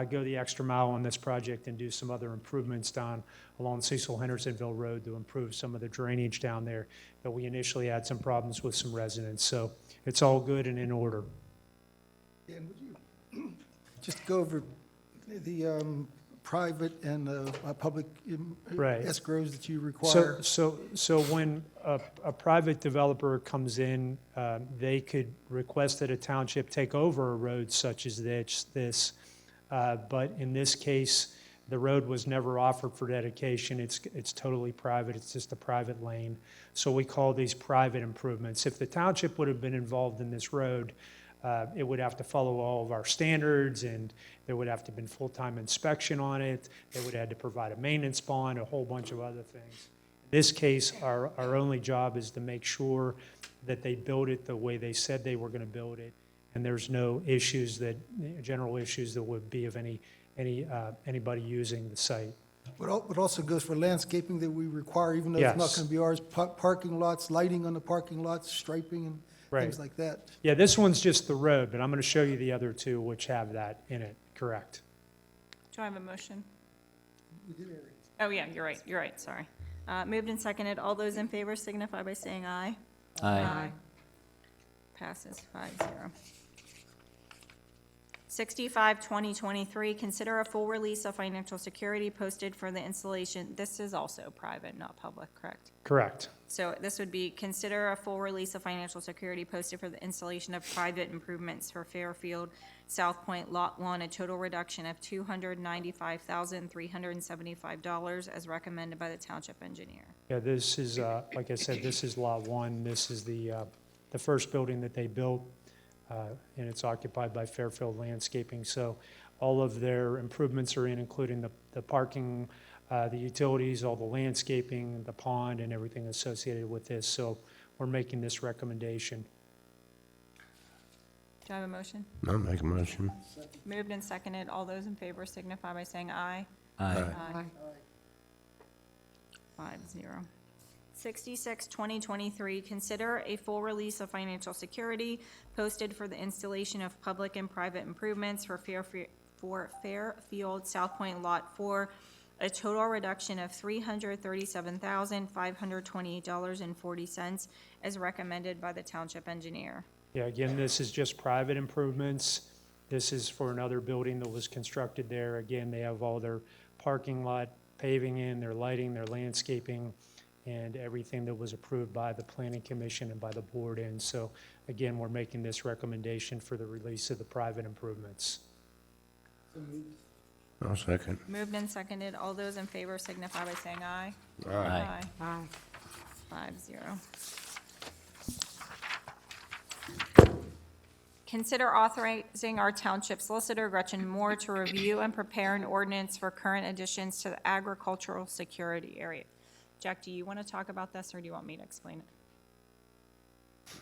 go the extra mile on this project and do some other improvements down along Cecil Hendersonville Road to improve some of the drainage down there. But we initially had some problems with some residents, so it's all good and in order. Dan, would you just go over the private and public Right. escrows that you require? So when a private developer comes in, they could request that a township take over a road such as this. But in this case, the road was never offered for dedication. It's totally private. It's just a private lane. So we call these private improvements. If the township would have been involved in this road, it would have to follow all of our standards, and there would have to have been full-time inspection on it. They would have had to provide a maintenance bond, a whole bunch of other things. In this case, our only job is to make sure that they build it the way they said they were going to build it, and there's no general issues that would be of anybody using the site. What also goes for landscaping that we require, even though it's not Yes. going to be ours, parking lots, lighting on the parking lots, striping and Right. things like that. Yeah, this one's just the road, but I'm going to show you the other two which have that in it, correct? Do I have a motion? Oh, yeah, you're right, sorry. Moved and seconded, all those in favor signify by saying aye. Aye. Passes 5-0. 65-2023, consider a full release of financial security posted for the installation. This is also private, not public, correct? Correct. So this would be, consider a full release of financial security posted for the installation of private improvements for Fairfield South Point Lot 1, a total reduction of $295,375 as recommended by the township engineer. Yeah, this is, like I said, this is Lot 1. This is the first building that they built, and it's occupied by Fairfield Landscaping. So all of their improvements are in, including the parking, the utilities, all the landscaping, the pond, and everything associated with this. So we're making this recommendation. Do I have a motion? I'll make a motion. Moved and seconded, all those in favor signify by saying aye. Aye. Aye. 5-0. 66-2023, consider a full release of financial security posted for the installation of public and private improvements for Fairfield South Point Lot 4, a total reduction of $337,528.40 as recommended by the township engineer. Yeah, again, this is just private improvements. This is for another building that was constructed there. Again, they have all their parking lot paving in, their lighting, their landscaping, and everything that was approved by the Planning Commission and by the board in. So again, we're making this recommendation for the release of the private improvements. I'll second. Moved and seconded, all those in favor signify by saying aye. Aye. Aye. 5-0. Consider authorizing our township solicitor, Gretchen Moore, to review and prepare an ordinance for current additions to the agricultural security area. Jack, do you want to talk about this, or do you want me to explain it?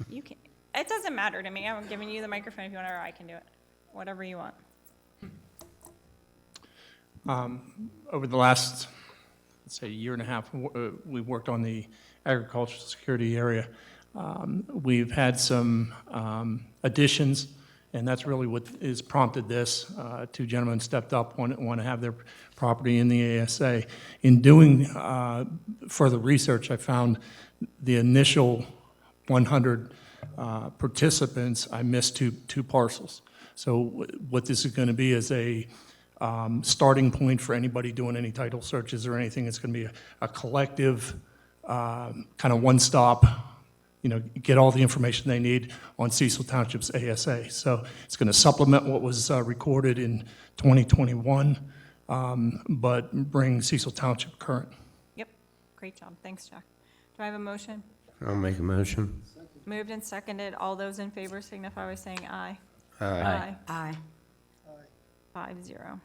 You can, it doesn't matter to me. I'm giving you the microphone if you want, or I can do it. Whatever you want. Over the last, let's say, year and a half, we've worked on the agricultural security area. We've had some additions, and that's really what has prompted this. Two gentlemen stepped up, want to have their property in the ASA. In doing further research, I found the initial 100 participants, I missed two parcels. So what this is going to be is a starting point for anybody doing any title searches or anything. It's going to be a collective, kind of one-stop, get all the information they need on Cecil Township's ASA. So it's going to supplement what was recorded in 2021, but bring Cecil Township current. Yep, great job. Thanks, Jack. Do I have a motion? I'll make a motion. Moved and seconded. All those in favor signify by saying aye. Aye. Aye. 5-0.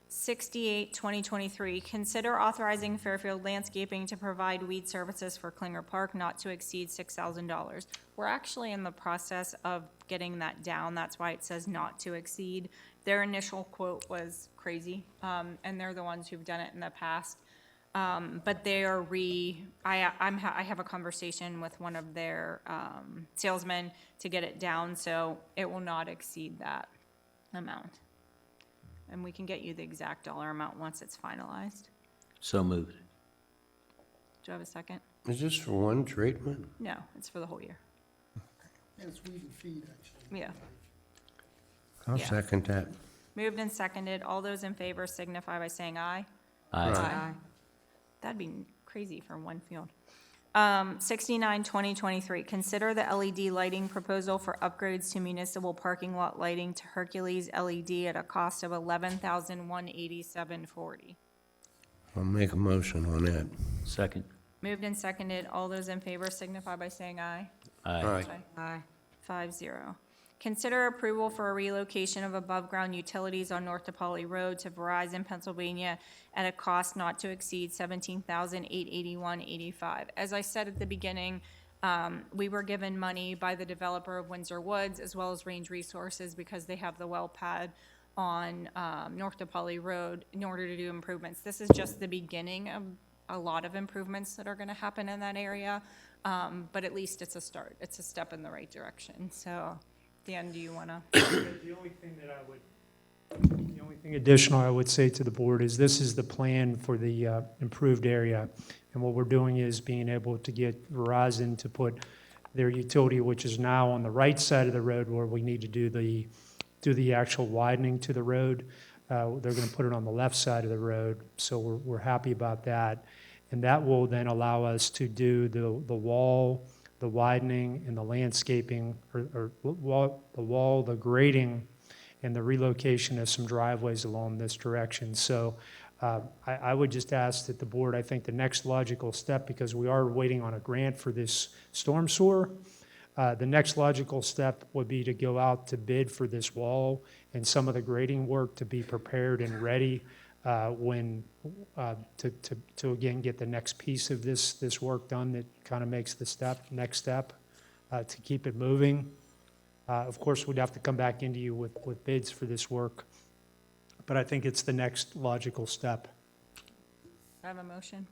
68, 2023, consider authorizing Fairfield Landscaping to provide weed services for Klinger Park not to exceed $6,000. We're actually in the process of getting that down. That's why it says not to exceed. Their initial quote was crazy, and they're the ones who've done it in the past. But they are I have a conversation with one of their salesmen to get it down, so it will not exceed that amount. And we can get you the exact dollar amount once it's finalized. So moved. Do you have a second? Is this for one treatment? No, it's for the whole year. And it's weed and feed, actually. Yeah. I'll Yeah. second that. Moved and seconded. All those in favor signify by saying aye. Aye. That'd be crazy for one field. 69, 2023, consider the LED lighting proposal for upgrades to municipal parking lot lighting to Hercules LED at a cost of $11,187.40. I'll make a motion on that. Second. Moved and seconded. All those in favor signify by saying aye. Aye. Aye. 5-0. Consider approval for a relocation of above-ground utilities on North DePauli Road to Verizon, Pennsylvania, at a cost not to exceed $17,881.85. As I said at the beginning, we were given money by the developer of Windsor Woods as well as Range Resources because they have the well pad on North DePauli Road in order to do improvements. This is just the beginning of a lot of improvements that are going to happen in that area, but at least it's a start. It's a step in the right direction. So, Dan, do you want to? The only thing additional I would say to the board is this is the plan for the improved area. And what we're doing is being able to get Verizon to put their utility, which is now on the right side of the road where we need to do the actual widening to the road. They're going to put it on the left side of the road, so we're happy about that. And that will then allow us to do the wall, the widening, and the landscaping, or the wall, the grading, and the relocation of some driveways along this direction. So I would just ask that the board, I think the next logical step, because we are waiting on a grant for this storm sewer, the next logical step would be to go out to bid for this wall and some of the grading work to be prepared and ready to again get the next piece of this work done that kind of makes the next step to keep it moving. Of course, we'd have to come back into you with bids for this work, but I think it's the next logical step. I have a motion.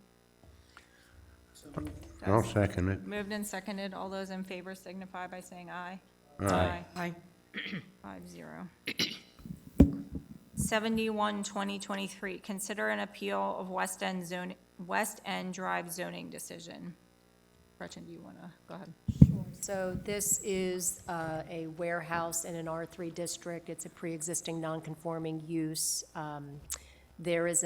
I'll second it. Moved and seconded. All those in favor signify by saying aye. Aye. Aye. 5-0. 71, 2023, consider an appeal of West End Drive zoning decision. Gretchen, do you want to go ahead? So this is a warehouse in an R3 district. It's a pre-existing non-conforming use. There was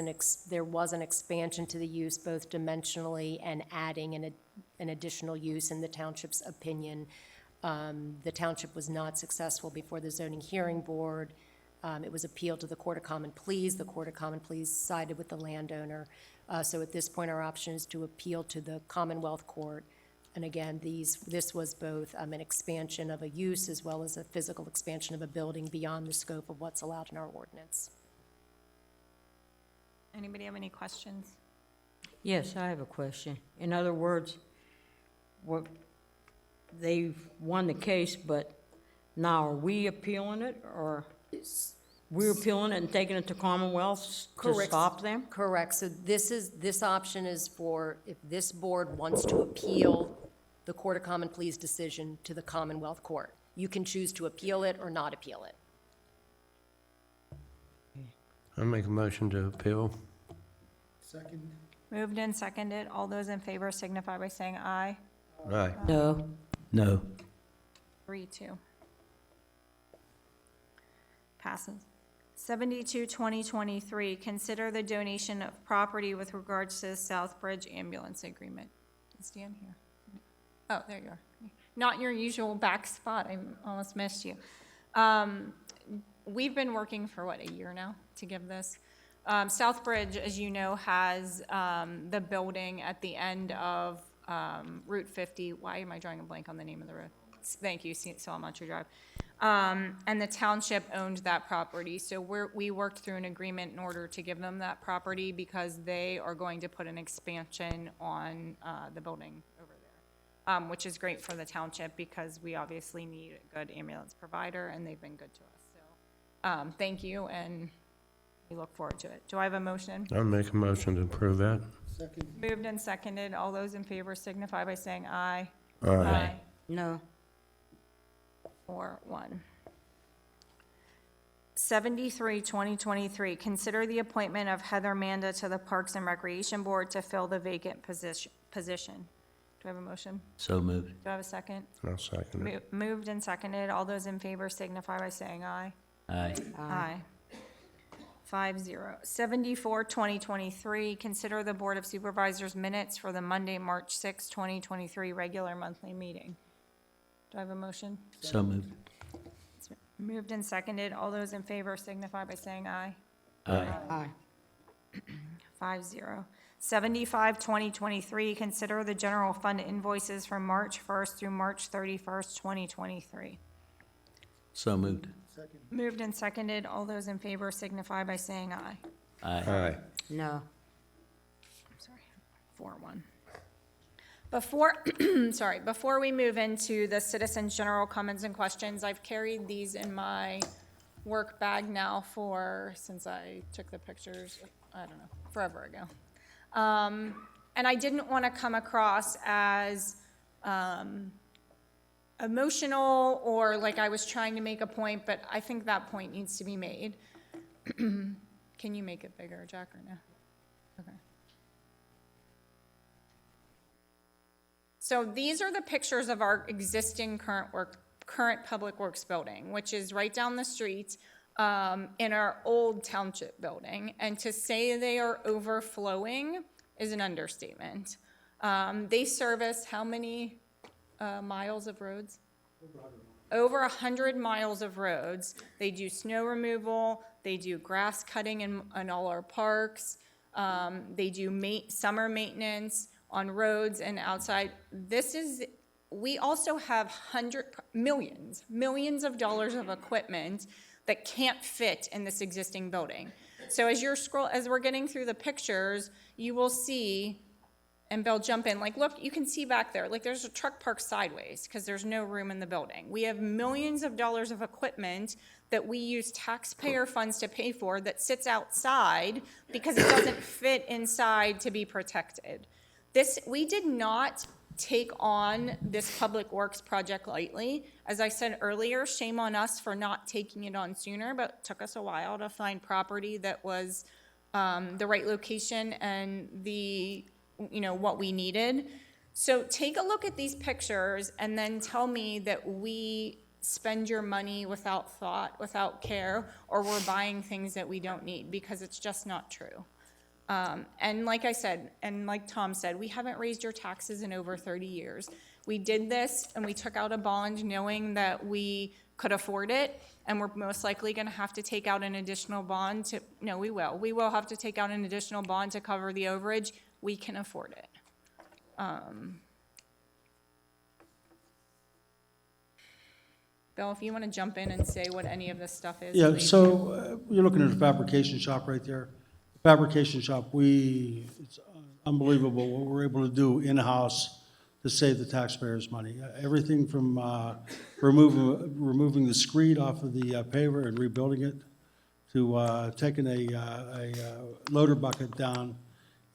an expansion to the use, both dimensionally and adding an additional use in the township's opinion. The township was not successful before the zoning hearing board. It was appealed to the Court of Common Pleas. The Court of Common Pleas sided with the landowner. So at this point, our option is to appeal to the Commonwealth Court. And again, this was both an expansion of a use as well as a physical expansion of a building beyond the scope of what's allowed in our ordinance. Anybody have any questions? Yes, I have a question. In other words, they've won the case, but now are we appealing it, or we're appealing it and taking it to Commonwealth to Correct. stop them? Correct. So this option is for if this board wants to appeal the Court of Common Pleas decision to the Commonwealth Court. You can choose to appeal it or not appeal it. I make a motion to appeal. Second. Moved and seconded. All those in favor signify by saying aye. Aye. No. No. 3-2. Passes. 72, 2023, consider the donation of property with regards to the Southbridge ambulance agreement. Is Dan here? Oh, there you are. Not your usual back spot. I almost missed you. We've been working for, what, a year now to give this? Southbridge, as you know, has the building at the end of Route 50. Why am I drawing a blank on the name of the road? Thank you, Salamanca Drive. And the township owned that property. So we worked through an agreement in order to give them that property because they are going to put an expansion on the building over there, which is great for the township because we obviously need a good ambulance provider, and they've been good to us. So thank you, and we look forward to it. Do I have a motion? I'll make a motion to approve that. Second. Moved and seconded. All those in favor signify by saying aye. Aye. No. 4-1. 73, 2023, consider the appointment of Heather Manda to the Parks and Recreation Board to fill the vacant position. Do I have a motion? So moved. Do I have a second? I'll second it. Moved and seconded. All those in favor signify by saying aye. Aye. Aye. 5-0. 74, 2023, consider the Board of Supervisors minutes for the Monday, March 6, 2023, regular monthly meeting. Do I have a motion? So moved. It's moved and seconded. All those in favor signify by saying aye. Aye. Aye. 5-0. 75, 2023, consider the general fund invoices from March 1st through March 31st, 2023. So moved. Second. Moved and seconded. All those in favor signify by saying aye. Aye. Aye. No. Sorry, 4-1. Before we move into the citizens' general comments and questions, I've carried these in my work bag now since I took the pictures, I don't know, forever ago. And I didn't want to come across as emotional or like I was trying to make a point, but I think that point needs to be made. Can you make it bigger, Jack, or no? Okay. So these are the pictures of our existing current Public Works building, which is right down the street in our old township building. And to say they are overflowing is an understatement. They service how many miles of roads? Over 100 miles of roads. They do snow removal. They do grass cutting in all our parks. They do summer maintenance on roads and outside. We also have millions of dollars of equipment that can't fit in this existing building. So as we're getting through the pictures, you will see, and Bill, jump in, like, look, you can see back there, like, there's a truck parked sideways because there's no room in the building. We have millions of dollars of equipment that we use taxpayer funds to pay for that sits outside because it doesn't fit inside to be protected. We did not take on this Public Works project lightly. As I said earlier, shame on us for not taking it on sooner, but it took us a while to find property that was the right location and what we needed. So take a look at these pictures and then tell me that we spend your money without thought, without care, or we're buying things that we don't need, because it's just not true. And like I said, and like Tom said, we haven't raised your taxes in over 30 years. We did this and we took out a bond knowing that we could afford it, and we're most likely going to have to take out an additional bond we will have to take out an additional bond to cover the overage. We can afford it. Bill, if you want to jump in and say what any of this stuff is. Yeah, please. so you're looking at a fabrication shop right there. The fabrication shop, it's unbelievable what we're able to do in-house to save the taxpayers money. Everything from removing the screed off of the paver and rebuilding it, to taking a loader bucket down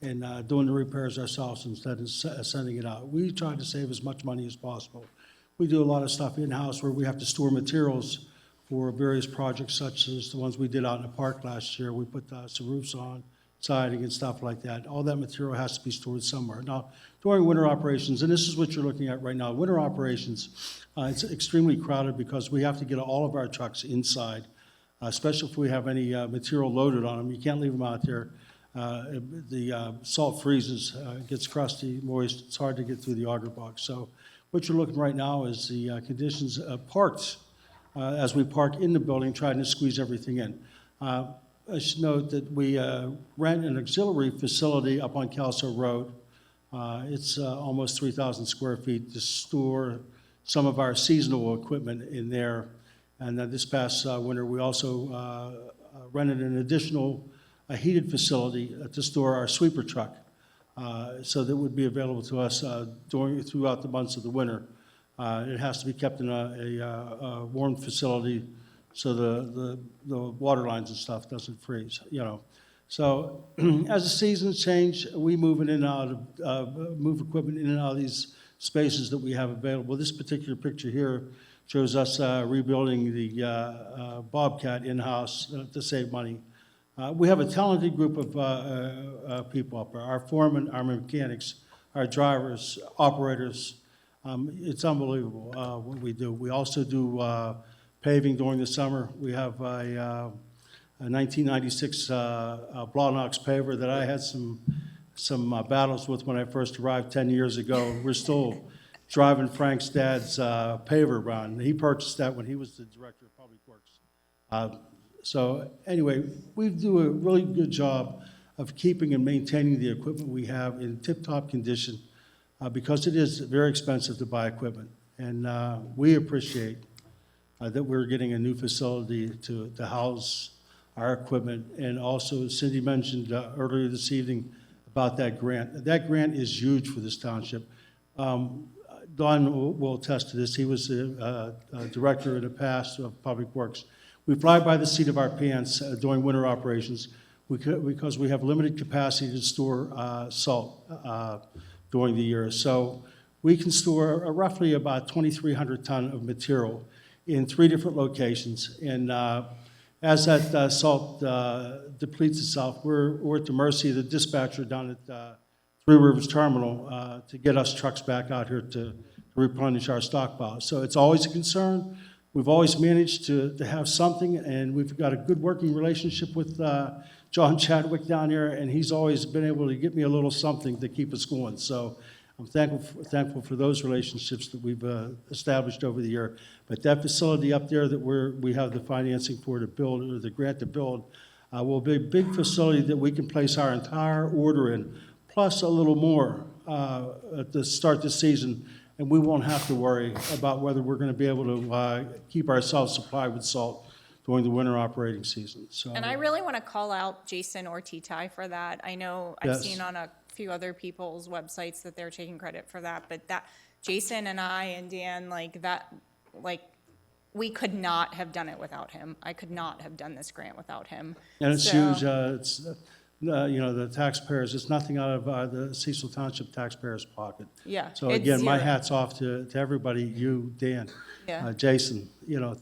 and doing the repairs ourselves instead of sending it out. We try to save as much money as possible. We do a lot of stuff in-house where we have to store materials for various projects such as the ones we did out in the park last year. We put some roofs on, siding and stuff like that. All that material has to be stored somewhere. Now, during winter operations, and this is what you're looking at right now, winter operations, it's extremely crowded because we have to get all of our trucks inside, especially if we have any material loaded on them. You can't leave them out there. The salt freezes, gets crusty, moist, it's hard to get through the auger box. So what you're looking right now is the conditions parked as we park in the building, trying to squeeze everything in. I should note that we rent an auxiliary facility up on Kelso Road. It's almost 3,000 square feet to store some of our seasonal equipment in there. And then this past winter, we also rented an additional heated facility to store our sweeper truck, so that would be available to us throughout the months of the winter. It has to be kept in a warm facility so the water lines and stuff doesn't freeze, you know. So as the seasons change, we move in and out of, move equipment in and out of these spaces that we have available. This particular picture here shows us rebuilding the Bobcat in-house to save money. We have a talented group of people up there, our foremen, our mechanics, our drivers, operators. It's unbelievable what we do. We also do paving during the summer. We have a 1996 Blawnox paver that I had some battles with when I first arrived 10 years ago. We're still driving Frank's dad's paver around. He purchased that when he was the director of public works. So anyway, we do a really good job of keeping and maintaining the equipment we have in tip-top condition because it is very expensive to buy equipment. And we appreciate that we're getting a new facility to house our equipment. And also, Cindy mentioned earlier this evening about that grant. That grant is huge for this township. Don will attest to this. He was a director in the past of Public Works. We fly by the seat of our pants during winter operations because we have limited capacity to store salt during the year. So we can store roughly about 2,300 ton of material in 3 different locations. And as that salt depletes itself, we're at the mercy of the dispatcher down at Three Rivers Terminal to get us trucks back out here to replenish our stockpile. So it's always a concern. We've always managed to have something, and we've got a good working relationship with John Chadwick down there, and he's always been able to get me a little something to keep us going. So I'm thankful for those relationships that we've established over the year. But that facility up there that we have the financing for to build, or the grant to build, will be a big facility that we can place our entire order in, plus a little more to start the season. And we won't have to worry about whether we're going to be able to keep ourselves supplied with salt during the winter operating season. So, And I really want to call out Jason or T-Ty for that. I know I've Yes. seen on a few other people's websites that they're taking credit for that, but that Jason and I and Dan, we could not have done it without him. I could not have done this grant without him. and it's So- huge. It's the taxpayers. It's nothing out of the Cecil Township taxpayers' pocket. Yeah, So it's again, my zero. hat's off to everybody. You, Dan, Yeah. Jason.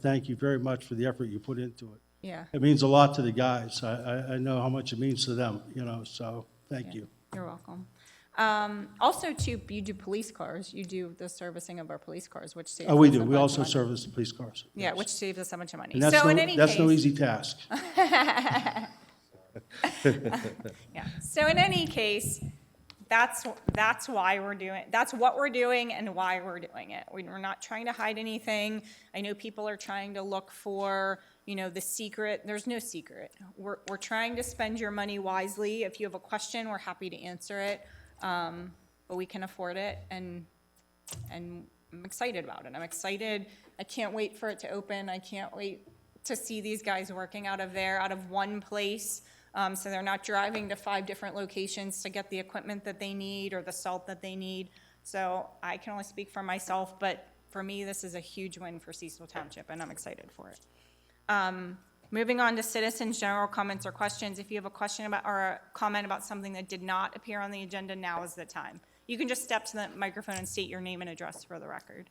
Thank you very much for the effort you put into it. Yeah, It means a lot to the guys. I know how much it means to them. So thank you. you're welcome. Also, too, you do police cars. You do the servicing of our police cars, which saves We us do. a We bunch of also money. service the police cars. Yeah, Yes. which saves us a bunch of money. And that's So in no, any that's no case- easy task. Yeah. So in any case, that's why we're doing, that's what we're doing and why we're doing it. We're not trying to hide anything. I know people are trying to look for, the secret. There's no secret. We're trying to spend your money wisely. If you have a question, we're happy to answer it. But we can afford it, and I'm excited about it. I'm excited. I can't wait for it to open. I can't wait to see these guys working out of one place. So they're not driving to 5 different locations to get the equipment that they need or the salt that they need. So I can only speak for myself, but for me, this is a huge win for Cecil Township, and I'm excited for it. Moving on to citizens' general comments or questions. If you have a question about, or a comment about something that did not appear on the agenda, now is the time. You can just step to the microphone and state your name and address for the record.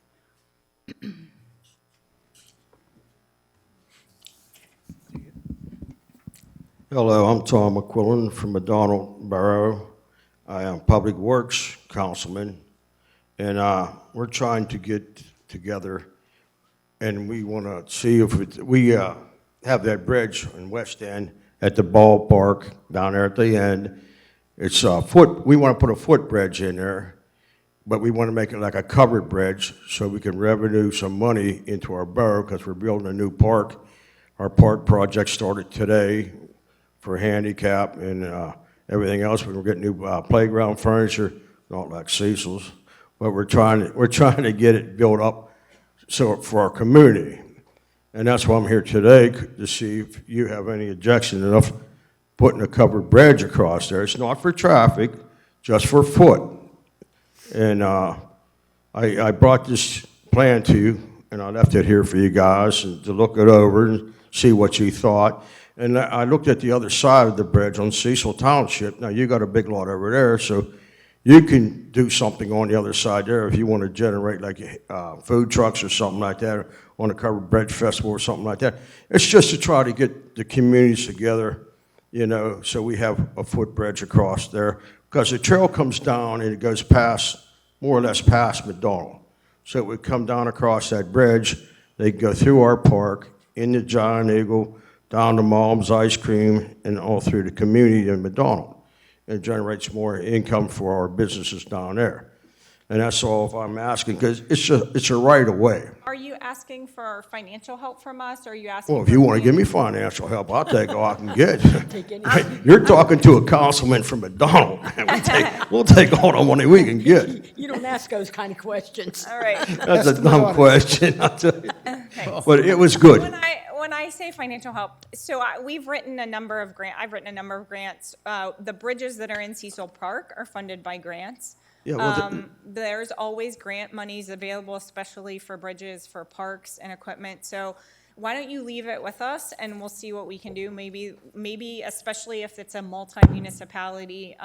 Hello, I'm Tom McQuillan from McDonald Borough. I am Public Works Councilman, and we're trying to get together, and we want to see if we have that bridge in West End at the ballpark down there at the end. It's we want to put a footbridge in there, but we want to make it like a covered bridge so we can revenue some money into our borough because we're building a new park. Our park project started today for handicap and everything else. We're getting new playground furniture, not like Cecil's, but we're trying to get it built up so for our community. And that's why I'm here today, to see if you have any objection enough putting a covered bridge across there. It's not for traffic, just for foot. And I brought this plan to you, and I left it here for you guys and to look it over and see what you thought. And I looked at the other side of the bridge on Cecil Township. Now, you got a big lot over there, so you can do something on the other side there if you want to generate like food trucks or something like that on a covered bridge festival or something like that. It's just to try to get the communities together, you know, so we have a footbridge across there. Because the trail comes down and it goes past, more or less past McDonald. So it would come down across that bridge. They'd go through our park, into Giant Eagle, down to Mom's Ice Cream, and all through the community in McDonald. It generates more income for our businesses down there. And that's all if I'm asking, because it's a right of way. Are you asking for financial help from us, or are you asking? Well, if you want to give me financial help, I'll take all I can get. You're talking to a councilman from McDonald. We'll take all the money we can get. You don't ask those kind of questions. All right. That's a dumb question, I'll tell you. Okay. But it was good. When I say financial help, so we've written a number of I've written a number of grants. The bridges that are in Cecil Park are funded by grants. Yeah, well, There's always grant monies available, especially for bridges, for parks and equipment. So why don't you leave it with us, and we'll see what we can do. Maybe especially if it's a multi-municipality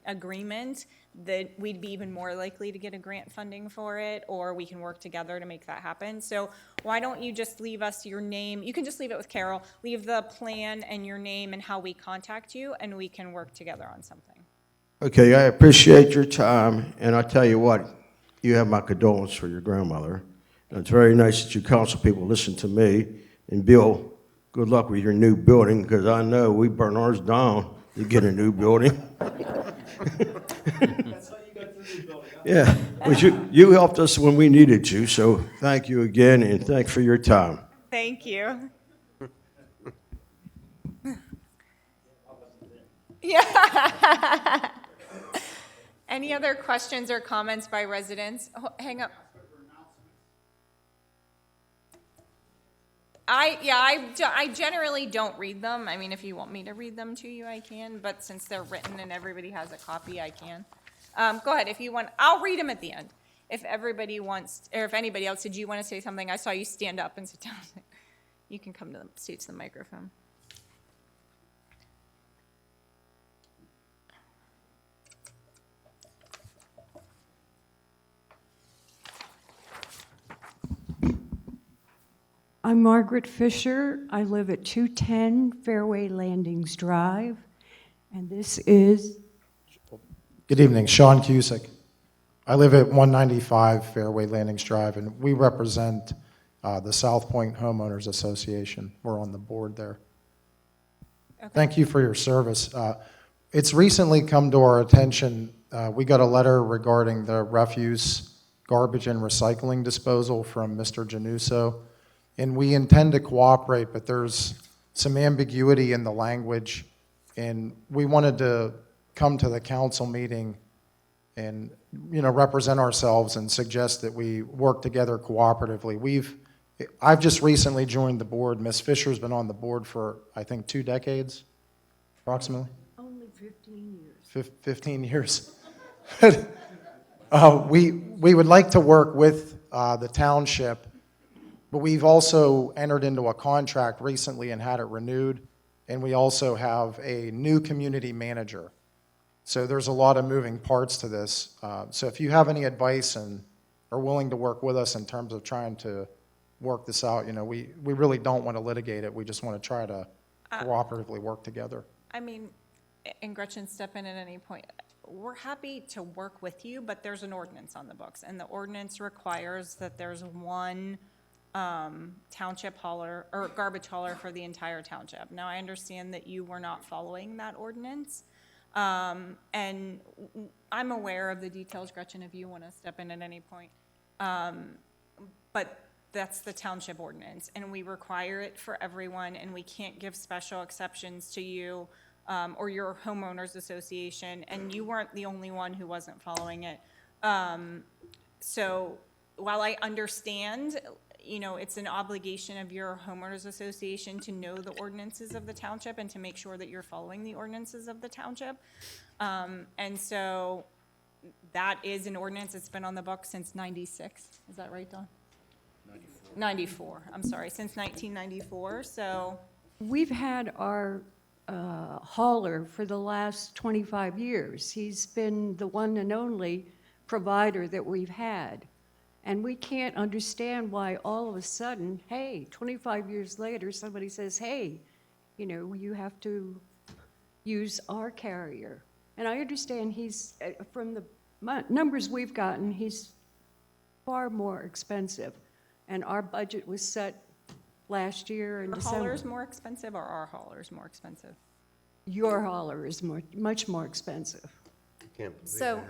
agreement, that we'd be even more likely to get a grant funding for it, or we can work together to make that happen. So why don't you just leave us your name? You can just leave it with Carol. Leave the plan and your name and how we contact you, and we can work together on something. Okay, I appreciate your time, and I tell you what, you have my condolence for your grandmother. And it's very nice that you council people listen to me. And Bill, good luck with your new building, because I know we burn ours down to get a new building. Yeah, but you helped us when we needed you, so thank you again, and thanks for your time. Thank you. Yeah. Any other questions or comments by residents? Hang up. I generally don't read them. I mean, if you want me to read them to you, I can, but since they're written and everybody has a copy, I can. Go ahead, if you want, I'll read them at the end. If everybody wants, or if anybody else, did you want to say something? I saw you stand up and sit down. You can come to the seat to the microphone. I'm Margaret Fisher. I live at 210 Fairway Landings Drive, and this is... Good evening, Sean Cusick. I live at 195 Fairway Landings Drive, and we represent the South Point Homeowners Association. We're on the board there. Okay. Thank you for your service. It's recently come to our attention, we got a letter regarding the refuse, garbage, and recycling disposal from Mr. Januso. And we intend to cooperate, but there's some ambiguity in the language, and we wanted to come to the council meeting and, represent ourselves and suggest that we work together cooperatively. I've just recently joined the board. Ms. Fisher's been on the board for, I think, 2 decades, approximately? Only 15 years. 15 years. We would like to work with the township But we've also entered into a contract recently and had it renewed, and we also have a new community manager. So there's a lot of moving parts to this. So if you have any advice and are willing to work with us in terms of trying to work this out, we really don't want to litigate it. We just want to try to cooperatively work together. I mean, and Gretchen, step in at any point. We're happy to work with you, but there's an ordinance on the books, and the ordinance requires that there's one township hauler, or garbage hauler for the entire township. Now, I understand that you were not following that ordinance, and I'm aware of the details, Gretchen, if you want to step in at any point. But that's the township ordinance, and we require it for everyone, and we can't give special exceptions to you or your homeowners association, and you weren't the only one who wasn't following it. So while I understand, it's an obligation of your homeowners association to know the ordinances of the township and to make sure that you're following the ordinances of the township. And so that is an ordinance that's been on the books since 96. Is that right, Dawn? 94, I'm sorry, since 1994, so. We've had our hauler for the last 25 years. He's been the one and only provider that we've had. And we can't understand why all of a sudden, hey, 25 years later, somebody says, hey, you have to use our carrier. And I understand he's, from the numbers we've gotten, he's far more expensive. And our budget was set last year in Are December. haulers more expensive or are haulers more expensive? Your hauler is much more expensive. So,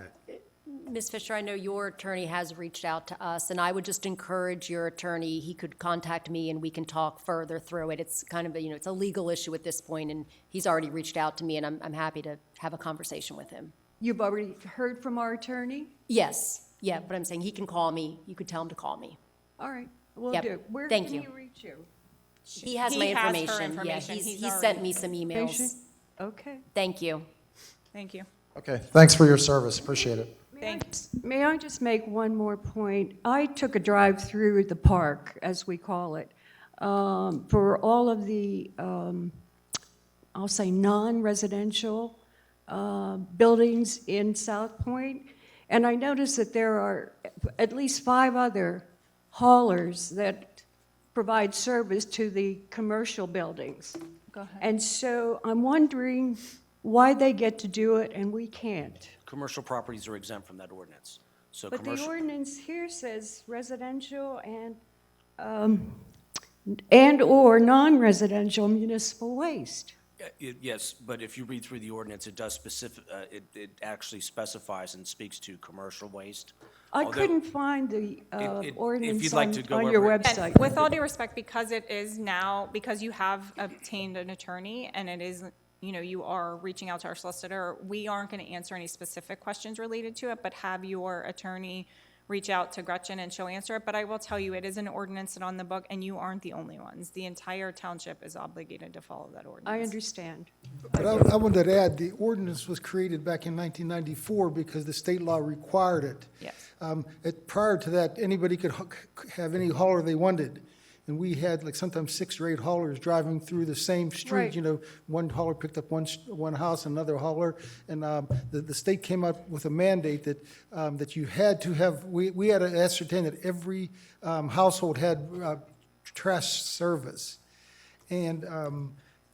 Ms. Fisher, I know your attorney has reached out to us, and I would just encourage your attorney, he could contact me and we can talk further through it. It's kind of it's a legal issue at this point, and he's already reached out to me, and I'm happy to have a conversation with him. You've already heard from our attorney? Yes, yeah, but I'm saying he can call me. You could tell him to call me. All right, we'll Yep. do. Where Thank can you. he reach you? He has He my has her information. Yeah, information. he He's sent me some emails. Patient? Okay. Thank you. Thank you. Okay, thanks for your service, appreciate it. Thanks. May I just make one more point? I took a drive through the park, as we call it, for all of the, I'll say, non-residential buildings in South Point, and I noticed that there are at least 5 other haulers that provide service to the commercial buildings. Go ahead. And so I'm wondering why they get to do it and we can't. Commercial properties are exempt from that ordinance. So But the commercial, ordinance here says residential and/or non-residential municipal waste. yes, but if you read through the ordinance, it does it actually specifies and speaks to commercial waste. I Although- couldn't find the if ordinance you'd like to go on your over it. website. And with all due respect, because it is now, because you have obtained an attorney and it is, you are reaching out to our solicitor, we aren't going to answer any specific questions related to it, but have your attorney reach out to Gretchen and she'll answer it. But I will tell you, it is an ordinance and on the book, and you aren't the only ones. The entire township is obligated to follow that ordinance. I understand. But I wanted to add, the ordinance was created back in 1994 because the state law required it. Yes. Prior to that, anybody could have any hauler they wanted. And we had like sometimes 6 or 8 haulers driving through the same street. Right. One hauler picked up one house, another hauler. And the state came up with a mandate that you had to have, we had to ascertain that every household had trash service. And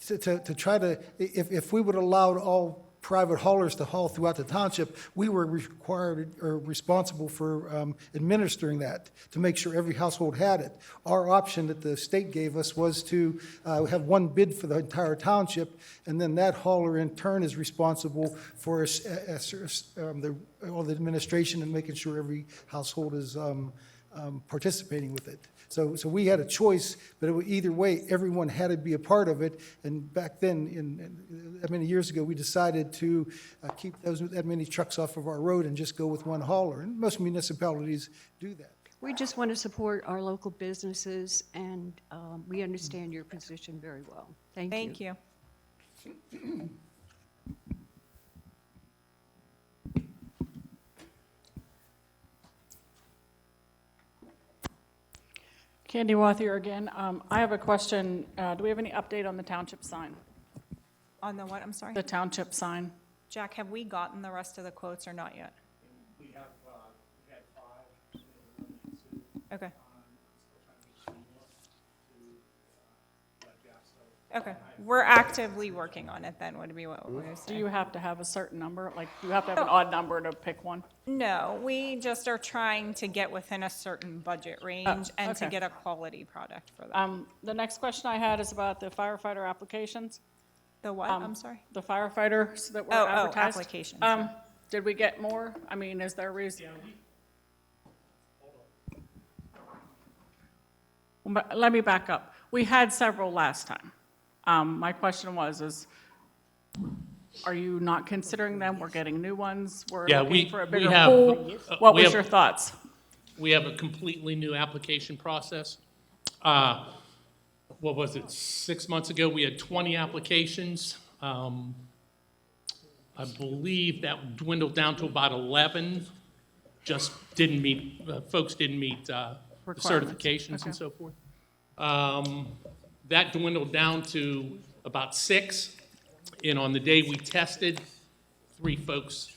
to try to, if we would allow all private haulers to haul throughout the township, we were required or responsible for administering that to make sure every household had it. Our option that the state gave us was to have one bid for the entire township, and then that hauler in turn is responsible for all the administration and making sure every household is participating with it. So we had a choice, but either way, everyone had to be a part of it. And back then, that many years ago, we decided to keep that many trucks off of our road and just go with one hauler. And most municipalities do that. We just want to support our local businesses, and we understand your position very well. Thank you. Thank you. Candy Wathier again. I have a question. Do we have any update on the township sign? On the what, I'm sorry? The township sign? Jack, have we gotten the rest of the quotes or not yet? We have, we had 5. Okay. Okay, we're actively working on it then, would be what we're gonna Do say. you have to have a certain number? Like, do you have to have an odd number to pick one? No, we just are trying to get within a certain budget range and to okay. get a quality product for them. The next question I had is about the firefighter applications. The what, I'm sorry? The firefighters that were Oh, advertised. applications. Did we get more? I mean, is there a reason? Let me back up. We had several last time. My question is, are you not considering them? We're getting new ones? We're Yeah, looking for a we bigger have, pool? What we was have- your thoughts? We have a completely new application process. What was it, 6 months ago, we had 20 applications. I believe that dwindled down to about 11. Just didn't meet, folks didn't meet Requirements. certifications Okay. and so forth. That dwindled down to about 6, and on the day we tested, 3 folks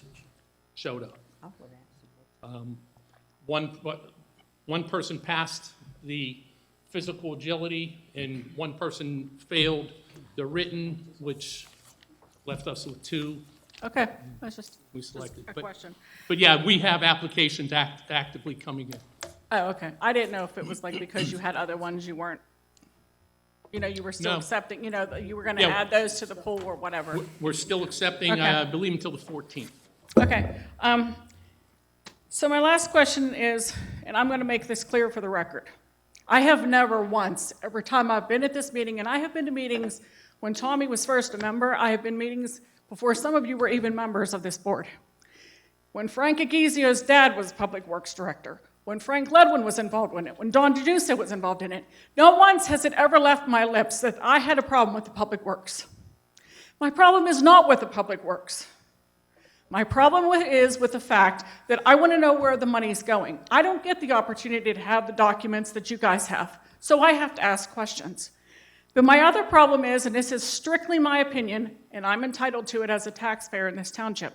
showed up. One person passed the physical agility, and one person failed the written, which left us with 2 Okay, that's just we selected. a But- question. But yeah, we have applications actively coming in. Oh, okay. I didn't know if it was like because you had other ones you weren't, you were still No. accepting, that you were going to Yeah. add those to the pool or whatever. We're still accepting, Okay. I believe, until the 14th. Okay. So my last question is, and I'm going to make this clear for the record. I have never once, every time I've been at this meeting, and I have been to meetings when Tommy was first a member, I have been meetings before some of you were even members of this board. When Frank Aguizio's dad was Public Works Director, when Frank Ledwin was involved in it, when Don DeDusa was involved in it, not once has it ever left my lips that I had a problem with the Public Works. My problem is not with the Public Works. My problem is with the fact that I want to know where the money's going. I don't get the opportunity to have the documents that you guys have, so I have to ask questions. But my other problem is, and this is strictly my opinion, and I'm entitled to it as a taxpayer in this township.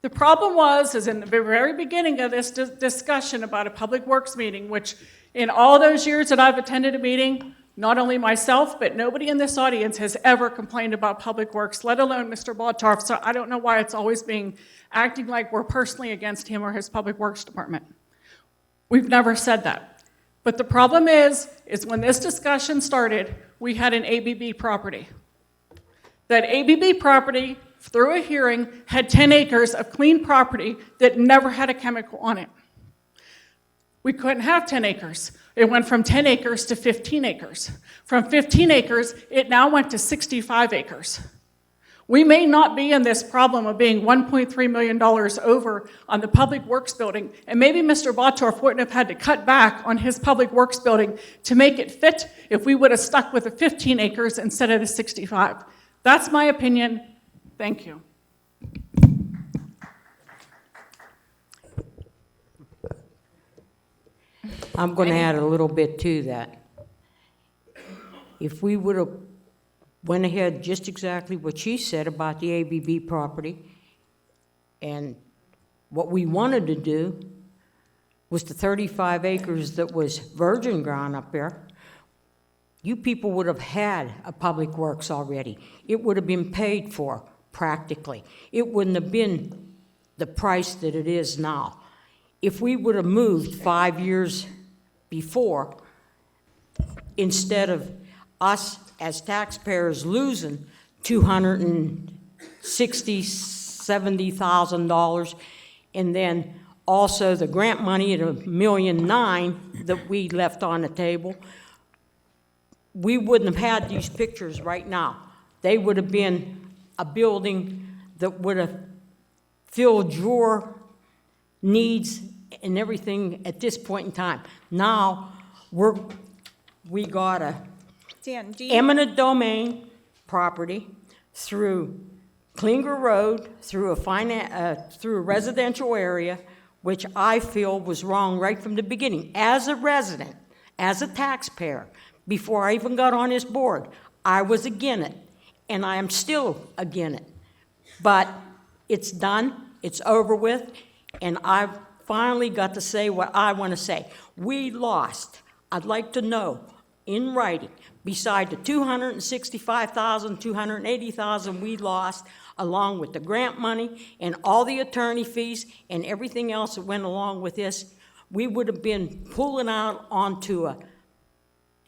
The problem is in the very beginning of this discussion about a Public Works meeting, which in all those years that I've attended a meeting, not only myself, but nobody in this audience has ever complained about Public Works, let alone Mr. Bottorff, so I don't know why it's always acting like we're personally against him or his Public Works Department. We've never said that. But the problem is when this discussion started, we had an ABB property. That ABB property, through a hearing, had 10 acres of clean property that never had a chemical on it. We couldn't have 10 acres. It went from 10 acres to 15 acres. From 15 acres, it now went to 65 acres. We may not be in this problem of being $1.3 million over on the Public Works building, and maybe Mr. Bottorff wouldn't have had to cut back on his Public Works building to make it fit if we would have stuck with the 15 acres instead of the 65. That's my opinion. Thank you. I'm going to add a little bit to that. If we would have went ahead just exactly what she said about the ABB property, and what we wanted to do was the 35 acres that was virgin ground up there, you people would have had a Public Works already. It would have been paid for, practically. It wouldn't have been the price that it is now. If we would have moved 5 years before, instead of us as taxpayers losing $260,000, $70,000, and then also the grant money at $1.9 million that we left on the table, we wouldn't have had these pictures right now. They would have been a building that would have filled your needs and everything at this point in time. Now, we got a Dan, do you? eminent domain property through Klinger Road, through a residential area, which I feel was wrong right from the beginning. As a resident, as a taxpayer, before I even got on this board, I was against it, and I am still against it. But it's done, it's over with, and I've finally got to say what I want to say. We lost. I'd like to know, in writing, beside the $265,000, $280,000 we lost, along with the grant money and all the attorney fees and everything else that went along with this, we would have been pulling out onto a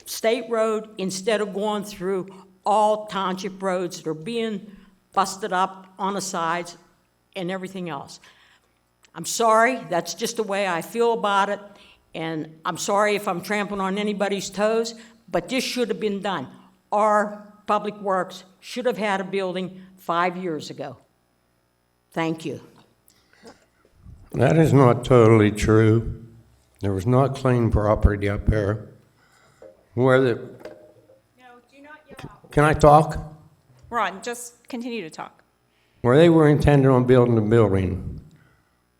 state road instead of going through all township roads that are being busted up on the sides and everything else. I'm sorry, that's just the way I feel about it, and I'm sorry if I'm trampling on anybody's toes, but this should have been done. Our Public Works should have had a building 5 years ago. Thank you. That is not totally true. There was not clean property up there. Where the... No, do not yell out. Can I talk? Ron, just continue to talk. Where they were intending on building the building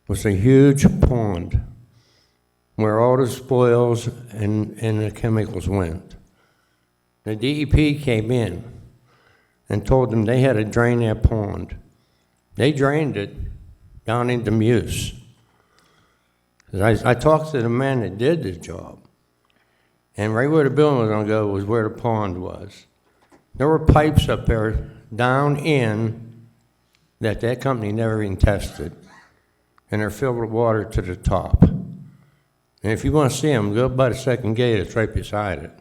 was a huge pond where all the spoils and the chemicals went. The DEP came in and told them they had to drain that pond. They drained it down into Muse. I talked to the man that did the job, and right where the building was going to go was where the pond was. There were pipes up there down in that company never even tested, and they're filled with water to the top. And if you want to see them, go by the second gate, it's right beside it.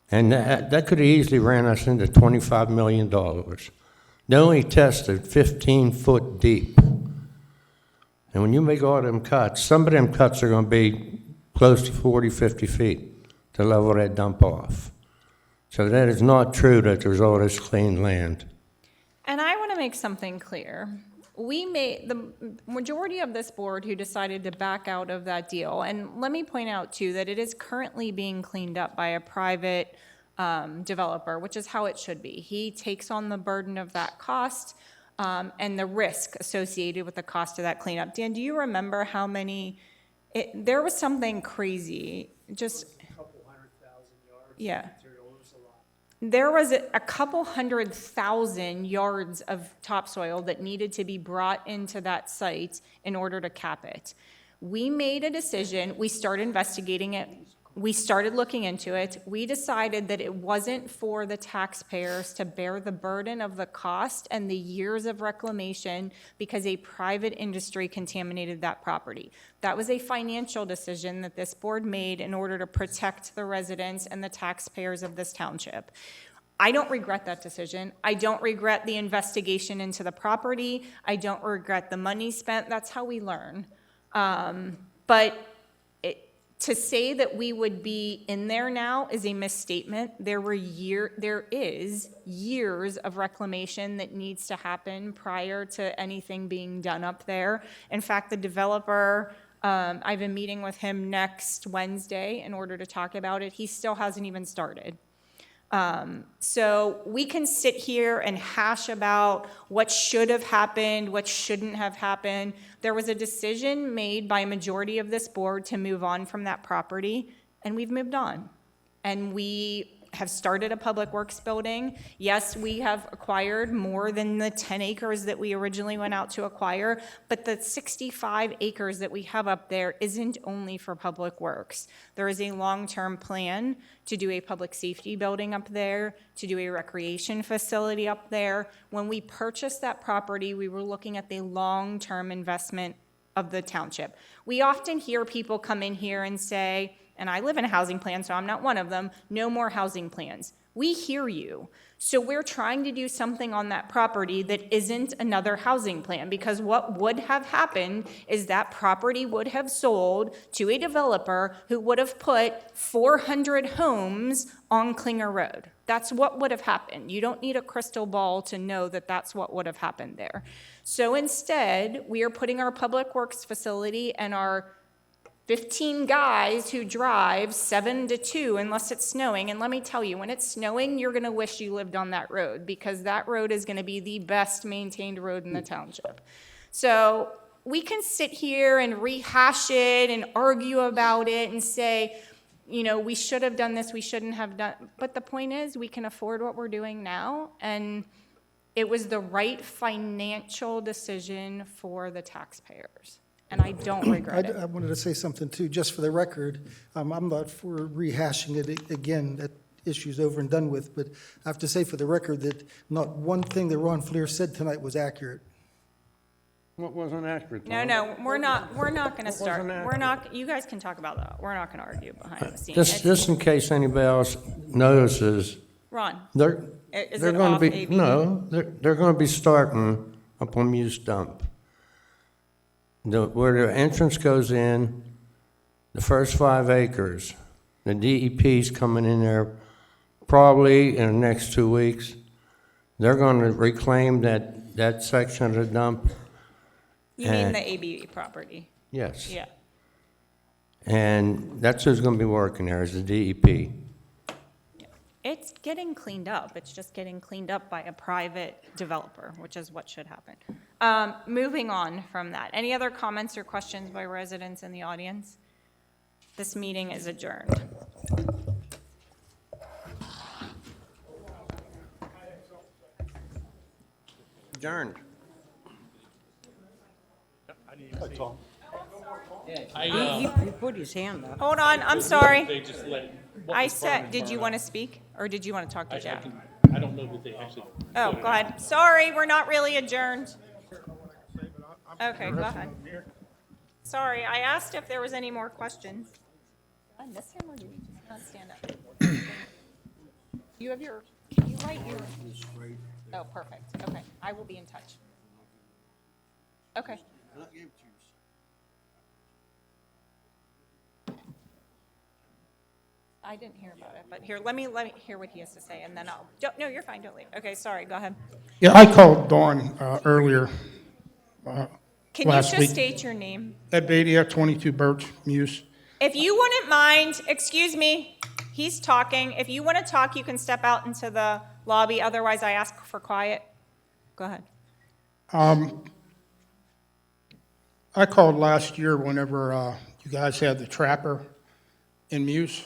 And that could have easily ran us into $25 million. They only tested 15 foot deep. And when you make all them cuts, some of them cuts are going to be close to 40, 50 feet to level that dump off. So that is not true that there's all this clean land. And I want to make something clear. We made the majority of this board who decided to back out of that deal. And let me point out, too, that it is currently being cleaned up by a private developer, which is how it should be. He takes on the burden of that cost and the risk associated with the cost of that cleanup. Dan, do you remember how many? There was something crazy. Just a couple 100,000 yards. Yeah. Of material. It was a lot. There was a couple 100,000 yards of topsoil that needed to be brought into that site in order to cap it. We made a decision. We started investigating it. We started looking into it. We decided that it wasn't for the taxpayers to bear the burden of the cost and the years of reclamation because a private industry contaminated that property. That was a financial decision that this board made in order to protect the residents and the taxpayers of this township. I don't regret that decision. I don't regret the investigation into the property. I don't regret the money spent. That's how we learn. To say that we would be in there now is a misstatement. There is years of reclamation that needs to happen prior to anything being done up there. In fact, the developer, I have a meeting with him next Wednesday in order to talk about it. He still hasn't even started. So we can sit here and hash about what should have happened, what shouldn't have happened. There was a decision made by a majority of this board to move on from that property, and we've moved on. And we have started a public works building. Yes, we have acquired more than the 10 acres that we originally went out to acquire, but the 65 acres that we have up there isn't only for public works. There is a long-term plan to do a public safety building up there, to do a recreation facility up there. When we purchased that property, we were looking at the long-term investment of the township. We often hear people come in here and say, and I live in a housing plan, so I'm not one of them, no more housing plans. We hear you. So we're trying to do something on that property that isn't another housing plan, because what would have happened is that property would have sold to a developer who would have put 400 homes on Klinger Road. That's what would have happened. You don't need a crystal ball to know that that's what would have happened there. So instead, we are putting our public works facility and our 15 guys who drive 7 to 2 unless it's snowing. And let me tell you, when it's snowing, you're going to wish you lived on that road, because that road is going to be the best maintained road in the township. So we can sit here and rehash it and argue about it and say, you know, we should have done this, we shouldn't have done, but the point is, we can afford what we're doing now, and it was the right financial decision for the taxpayers, and I don't regret it. I wanted to say something too, just for the record. I'm not for rehashing it again. That issue's over and done with, but I have to say for the record that not one thing that Ron Fleer said tonight was accurate. What wasn't accurate? No, we're not gonna start, wasn't we're not, you guys can talk about that, we're not gonna argue behind the scenes. Just in case anybody else notices, Ron, they're is they're it going off to be ABD? no, they're going to be starting up on Muse Dump. Where the entrance goes in, the first 5 acres, the DEP's coming in there probably in the next 2 weeks. They're going to reclaim that section of the dump. You mean And- the ABD property? Yes. Yeah. And that's who's going to be working there, is the DEP. It's getting cleaned up. It's just getting cleaned up by a private developer, which is what should happen. Moving on from that, any other comments or questions by residents in the audience? This meeting is adjourned. Adjourned. He put his hand up. Hold on, I'm sorry. I said, did you want to speak, or did you want to talk to Jack? I don't know that they actually. Oh, go ahead. Sorry, we're not really adjourned. Okay, go ahead. Sorry, I asked if there was any more questions. Did I miss him, or did he just not stand up? You have your, can you write your? Oh, perfect. Okay, I will be in touch. Okay. I didn't hear about it, but here, let me hear what he has to say, and then no, you're fine, don't leave. Okay, sorry, go ahead. Yeah, I called Dawn earlier Can you last just week. state your name? Ed Badia, 22 Birch, Muse. If you wouldn't mind, excuse me, he's talking. If you want to talk, you can step out into the lobby, otherwise I ask for quiet. Go ahead. I called last year whenever you guys had the trapper in Muse.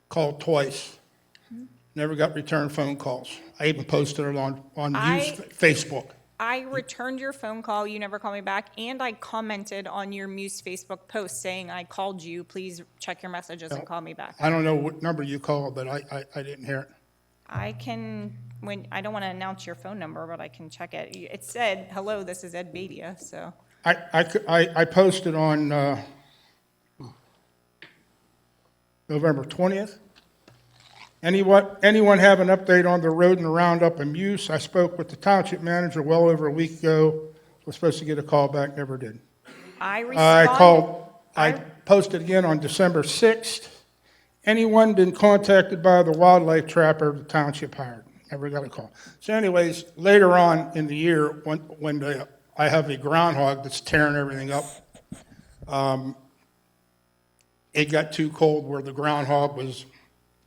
Called twice. Never got return phone calls. I even posted it on Muse Facebook. I returned your phone call, you never called me back, and I commented on your Muse Facebook post saying I called you, please check your messages and call me back. I don't know what number you called, but I didn't hear it. I can, I don't want to announce your phone number, but I can check it. It said, hello, this is Ed Badia, so. I posted on November 20th. Anyone have an update on the road and the roundup in Muse? I spoke with the township manager well over a week ago. Was supposed to get a call back, never did. I posted again on December 6th. Anyone been contacted by the wildlife trapper the township hired? Never got a call. So anyways, later on in the year, when I have a groundhog that's tearing everything up, it got too cold where the groundhog was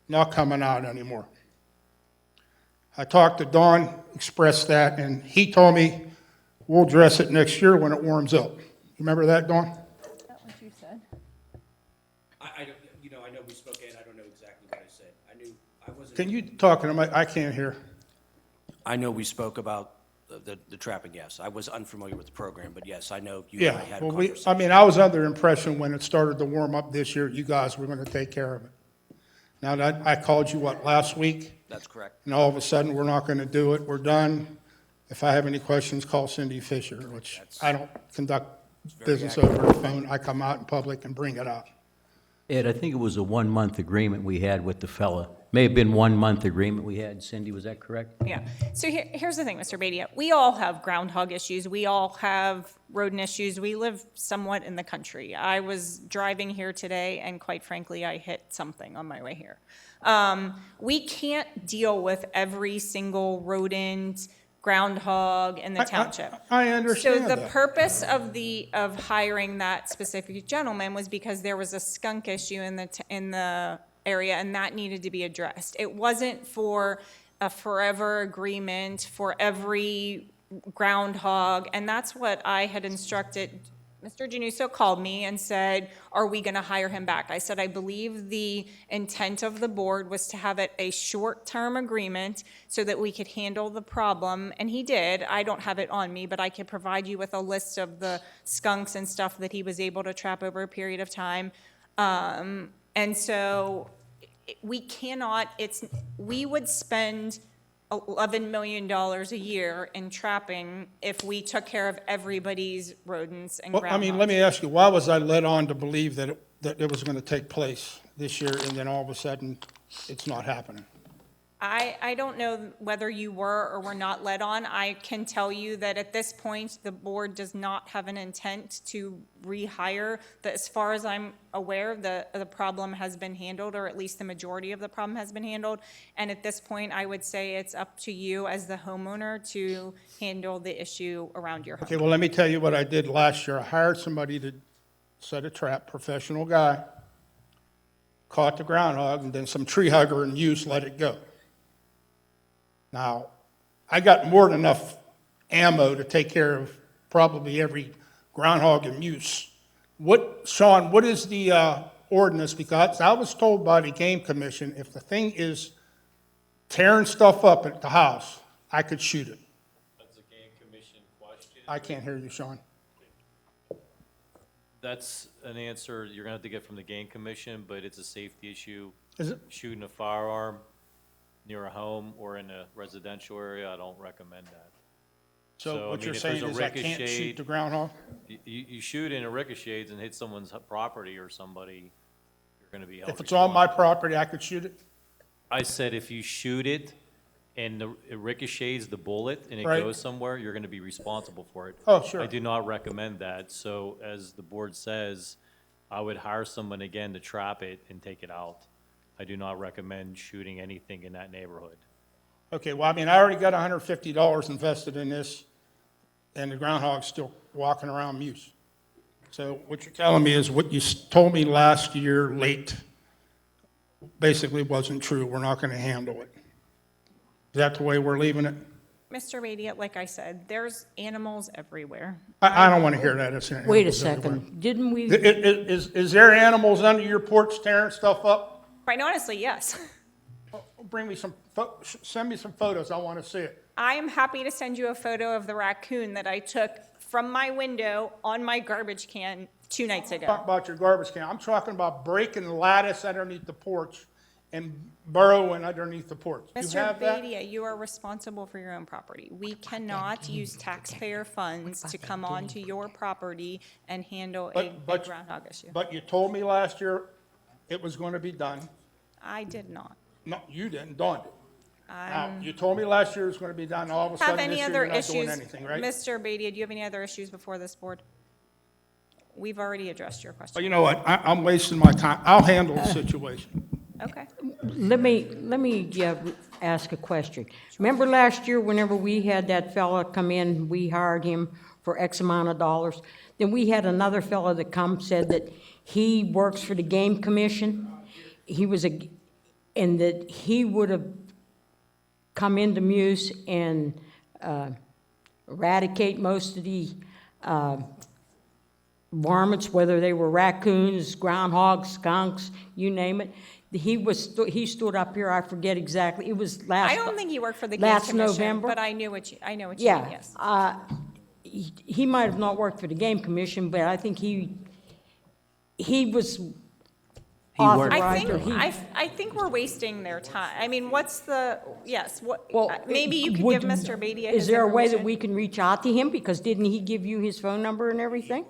not coming out anymore. I talked to Don, expressed that, and he told me we'll address it next year when it warms up. You remember that, Don? Is that what you said? I know we spoke, Ed, I don't know exactly what I said. I wasn't. Can you talk to him? I can't hear. I know we spoke about the trapping, yes. I was unfamiliar with the program, but yes, I know you and I had a Well, conversation. I was under the impression when it started to warm up this year, you guys were going to take care of it. Now, that I called you, last week? That's correct. And all of a sudden, we're not going to do it, we're done. If I have any questions, call Cindy Fisher, which I don't conduct business over the phone. I come out in public and bring it up. Ed, I think it was a 1-month agreement we had with the fella. May have been 1-month agreement we had. Cindy, was that correct? Yeah. So here's the thing, Mr. Badia. We all have groundhog issues. We all have rodent issues. We live somewhat in the country. I was driving here today, and quite frankly, I hit something on my way here. We can't deal with every single rodent, groundhog in the township. I understand So the that. purpose of hiring that specific gentleman was because there was a skunk issue in the area, and that needed to be addressed. It wasn't for a forever agreement for every groundhog, and that's what I had instructed. Mr. Januso called me and said, are we going to hire him back? I said, I believe the intent of the board was to have it a short-term agreement so that we could handle the problem, and he did. I don't have it on me, but I could provide you with a list of the skunks and stuff that he was able to trap over a period of time. And so we cannot, we would spend $11 million a year in trapping if we took care of everybody's rodents and Well, groundhogs. I mean, let me ask you, why was I led on to believe that it was going to take place this year, and then all of a sudden, it's not happening? I don't know whether you were or were not led on. I can tell you that at this point, the board does not have an intent to rehire. That as far as I'm aware, the problem has been handled, or at least the majority of the problem has been handled. And at this point, I would say it's up to you as the homeowner to handle the issue around your home. Okay, well, let me tell you what I did last year. I hired somebody to set a trap, professional guy, caught the groundhog, and then some tree hugger and use let it go. Now, I got more than enough ammo to take care of probably every groundhog and moose. Sean, what is the ordinance? Because I was told by the Game Commission, if the thing is tearing stuff up at the house, I could shoot it. That's a Game Commission question. I can't hear you, Sean. That's an answer you're gonna have to get from the Game Commission, but it's a safety issue. Is it? Shooting a firearm near a home or in a residential area, I don't recommend that. So I what mean, you're if there's saying a is I can't ricochet- shoot the groundhog? You shoot in a ricochets and hit someone's property or somebody, you're gonna be held If it's on my responsible. property, I could shoot it? I said if you shoot it and it ricochets the bullet and it Right. goes somewhere, you're gonna be responsible for it. Oh, sure. I do not recommend that, so as the board says, I would hire someone again to trap it and take it out. I do not recommend shooting anything in that neighborhood. Okay, well, I mean, I already got $150 invested in this, and the groundhog's still walking around mute. So what you're telling me is what you told me last year late basically wasn't true. We're not going to handle it. Is that the way we're leaving it? Mr. Badia, like I said, there's animals everywhere. I don't want to hear that. It's Wait a animals everywhere. second, didn't we? Is there animals under your porch tearing stuff up? Quite honestly, yes. Bring me send me some photos. I want to see it. I am happy to send you a photo of the raccoon that I took from my window on my garbage can 2 nights ago. Talk about your garbage can. I'm talking about breaking the lattice underneath the porch and burrowing underneath the porch. You Mr. have that? Badia, you are responsible for your own property. We cannot use taxpayer funds to come onto your property and handle a groundhog issue. But you told me last year it was going to be done. I did not. No, you didn't, Dawn did. Now, you told me last year it was going to be done, all of a Have sudden this any year other you're not doing issues? anything, right? Mr. Badia, do you have any other issues before this board? We've already addressed your question. Well, you know what? I'm wasting my time. I'll handle the situation. Okay. Let me ask a question. Remember last year, whenever we had that fella come in, we hired him for X amount of dollars? Then we had another fella that said that he works for the Game Commission. And that he would have come into Muse and eradicate most of the varmints, whether they were raccoons, groundhogs, skunks, you name it. He stood up here, I forget exactly, it was last. I don't think he worked for the Game last Commission, November. but I know what you mean, yes. He might have not worked for the Game Commission, but I think he was worked- authorized. I think we're wasting their time. I mean, Well, maybe you could give Mr. Badia his Is there a way that information. we can reach out to him? Because didn't he give you his phone number and everything?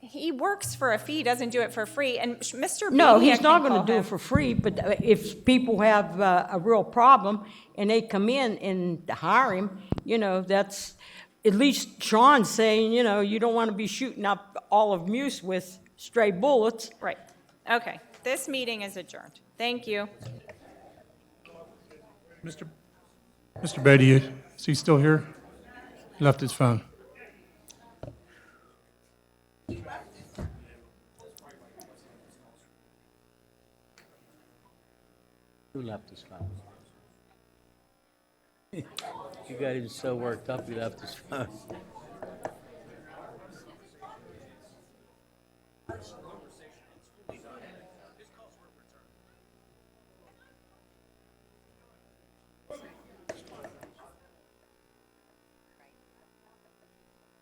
He works for a fee, he doesn't do it for free, and Mr. Badia No, he's not can gonna call do him. it for free, but if people have a real problem and they come in and hire him, that's, at least Sean's saying, you don't want to be shooting up all of Muse with stray bullets. Right, okay. This meeting is adjourned. Thank you. Mr. Badia, is he still here? He left his phone. Who left his phone? You got him so worked up, he left his phone.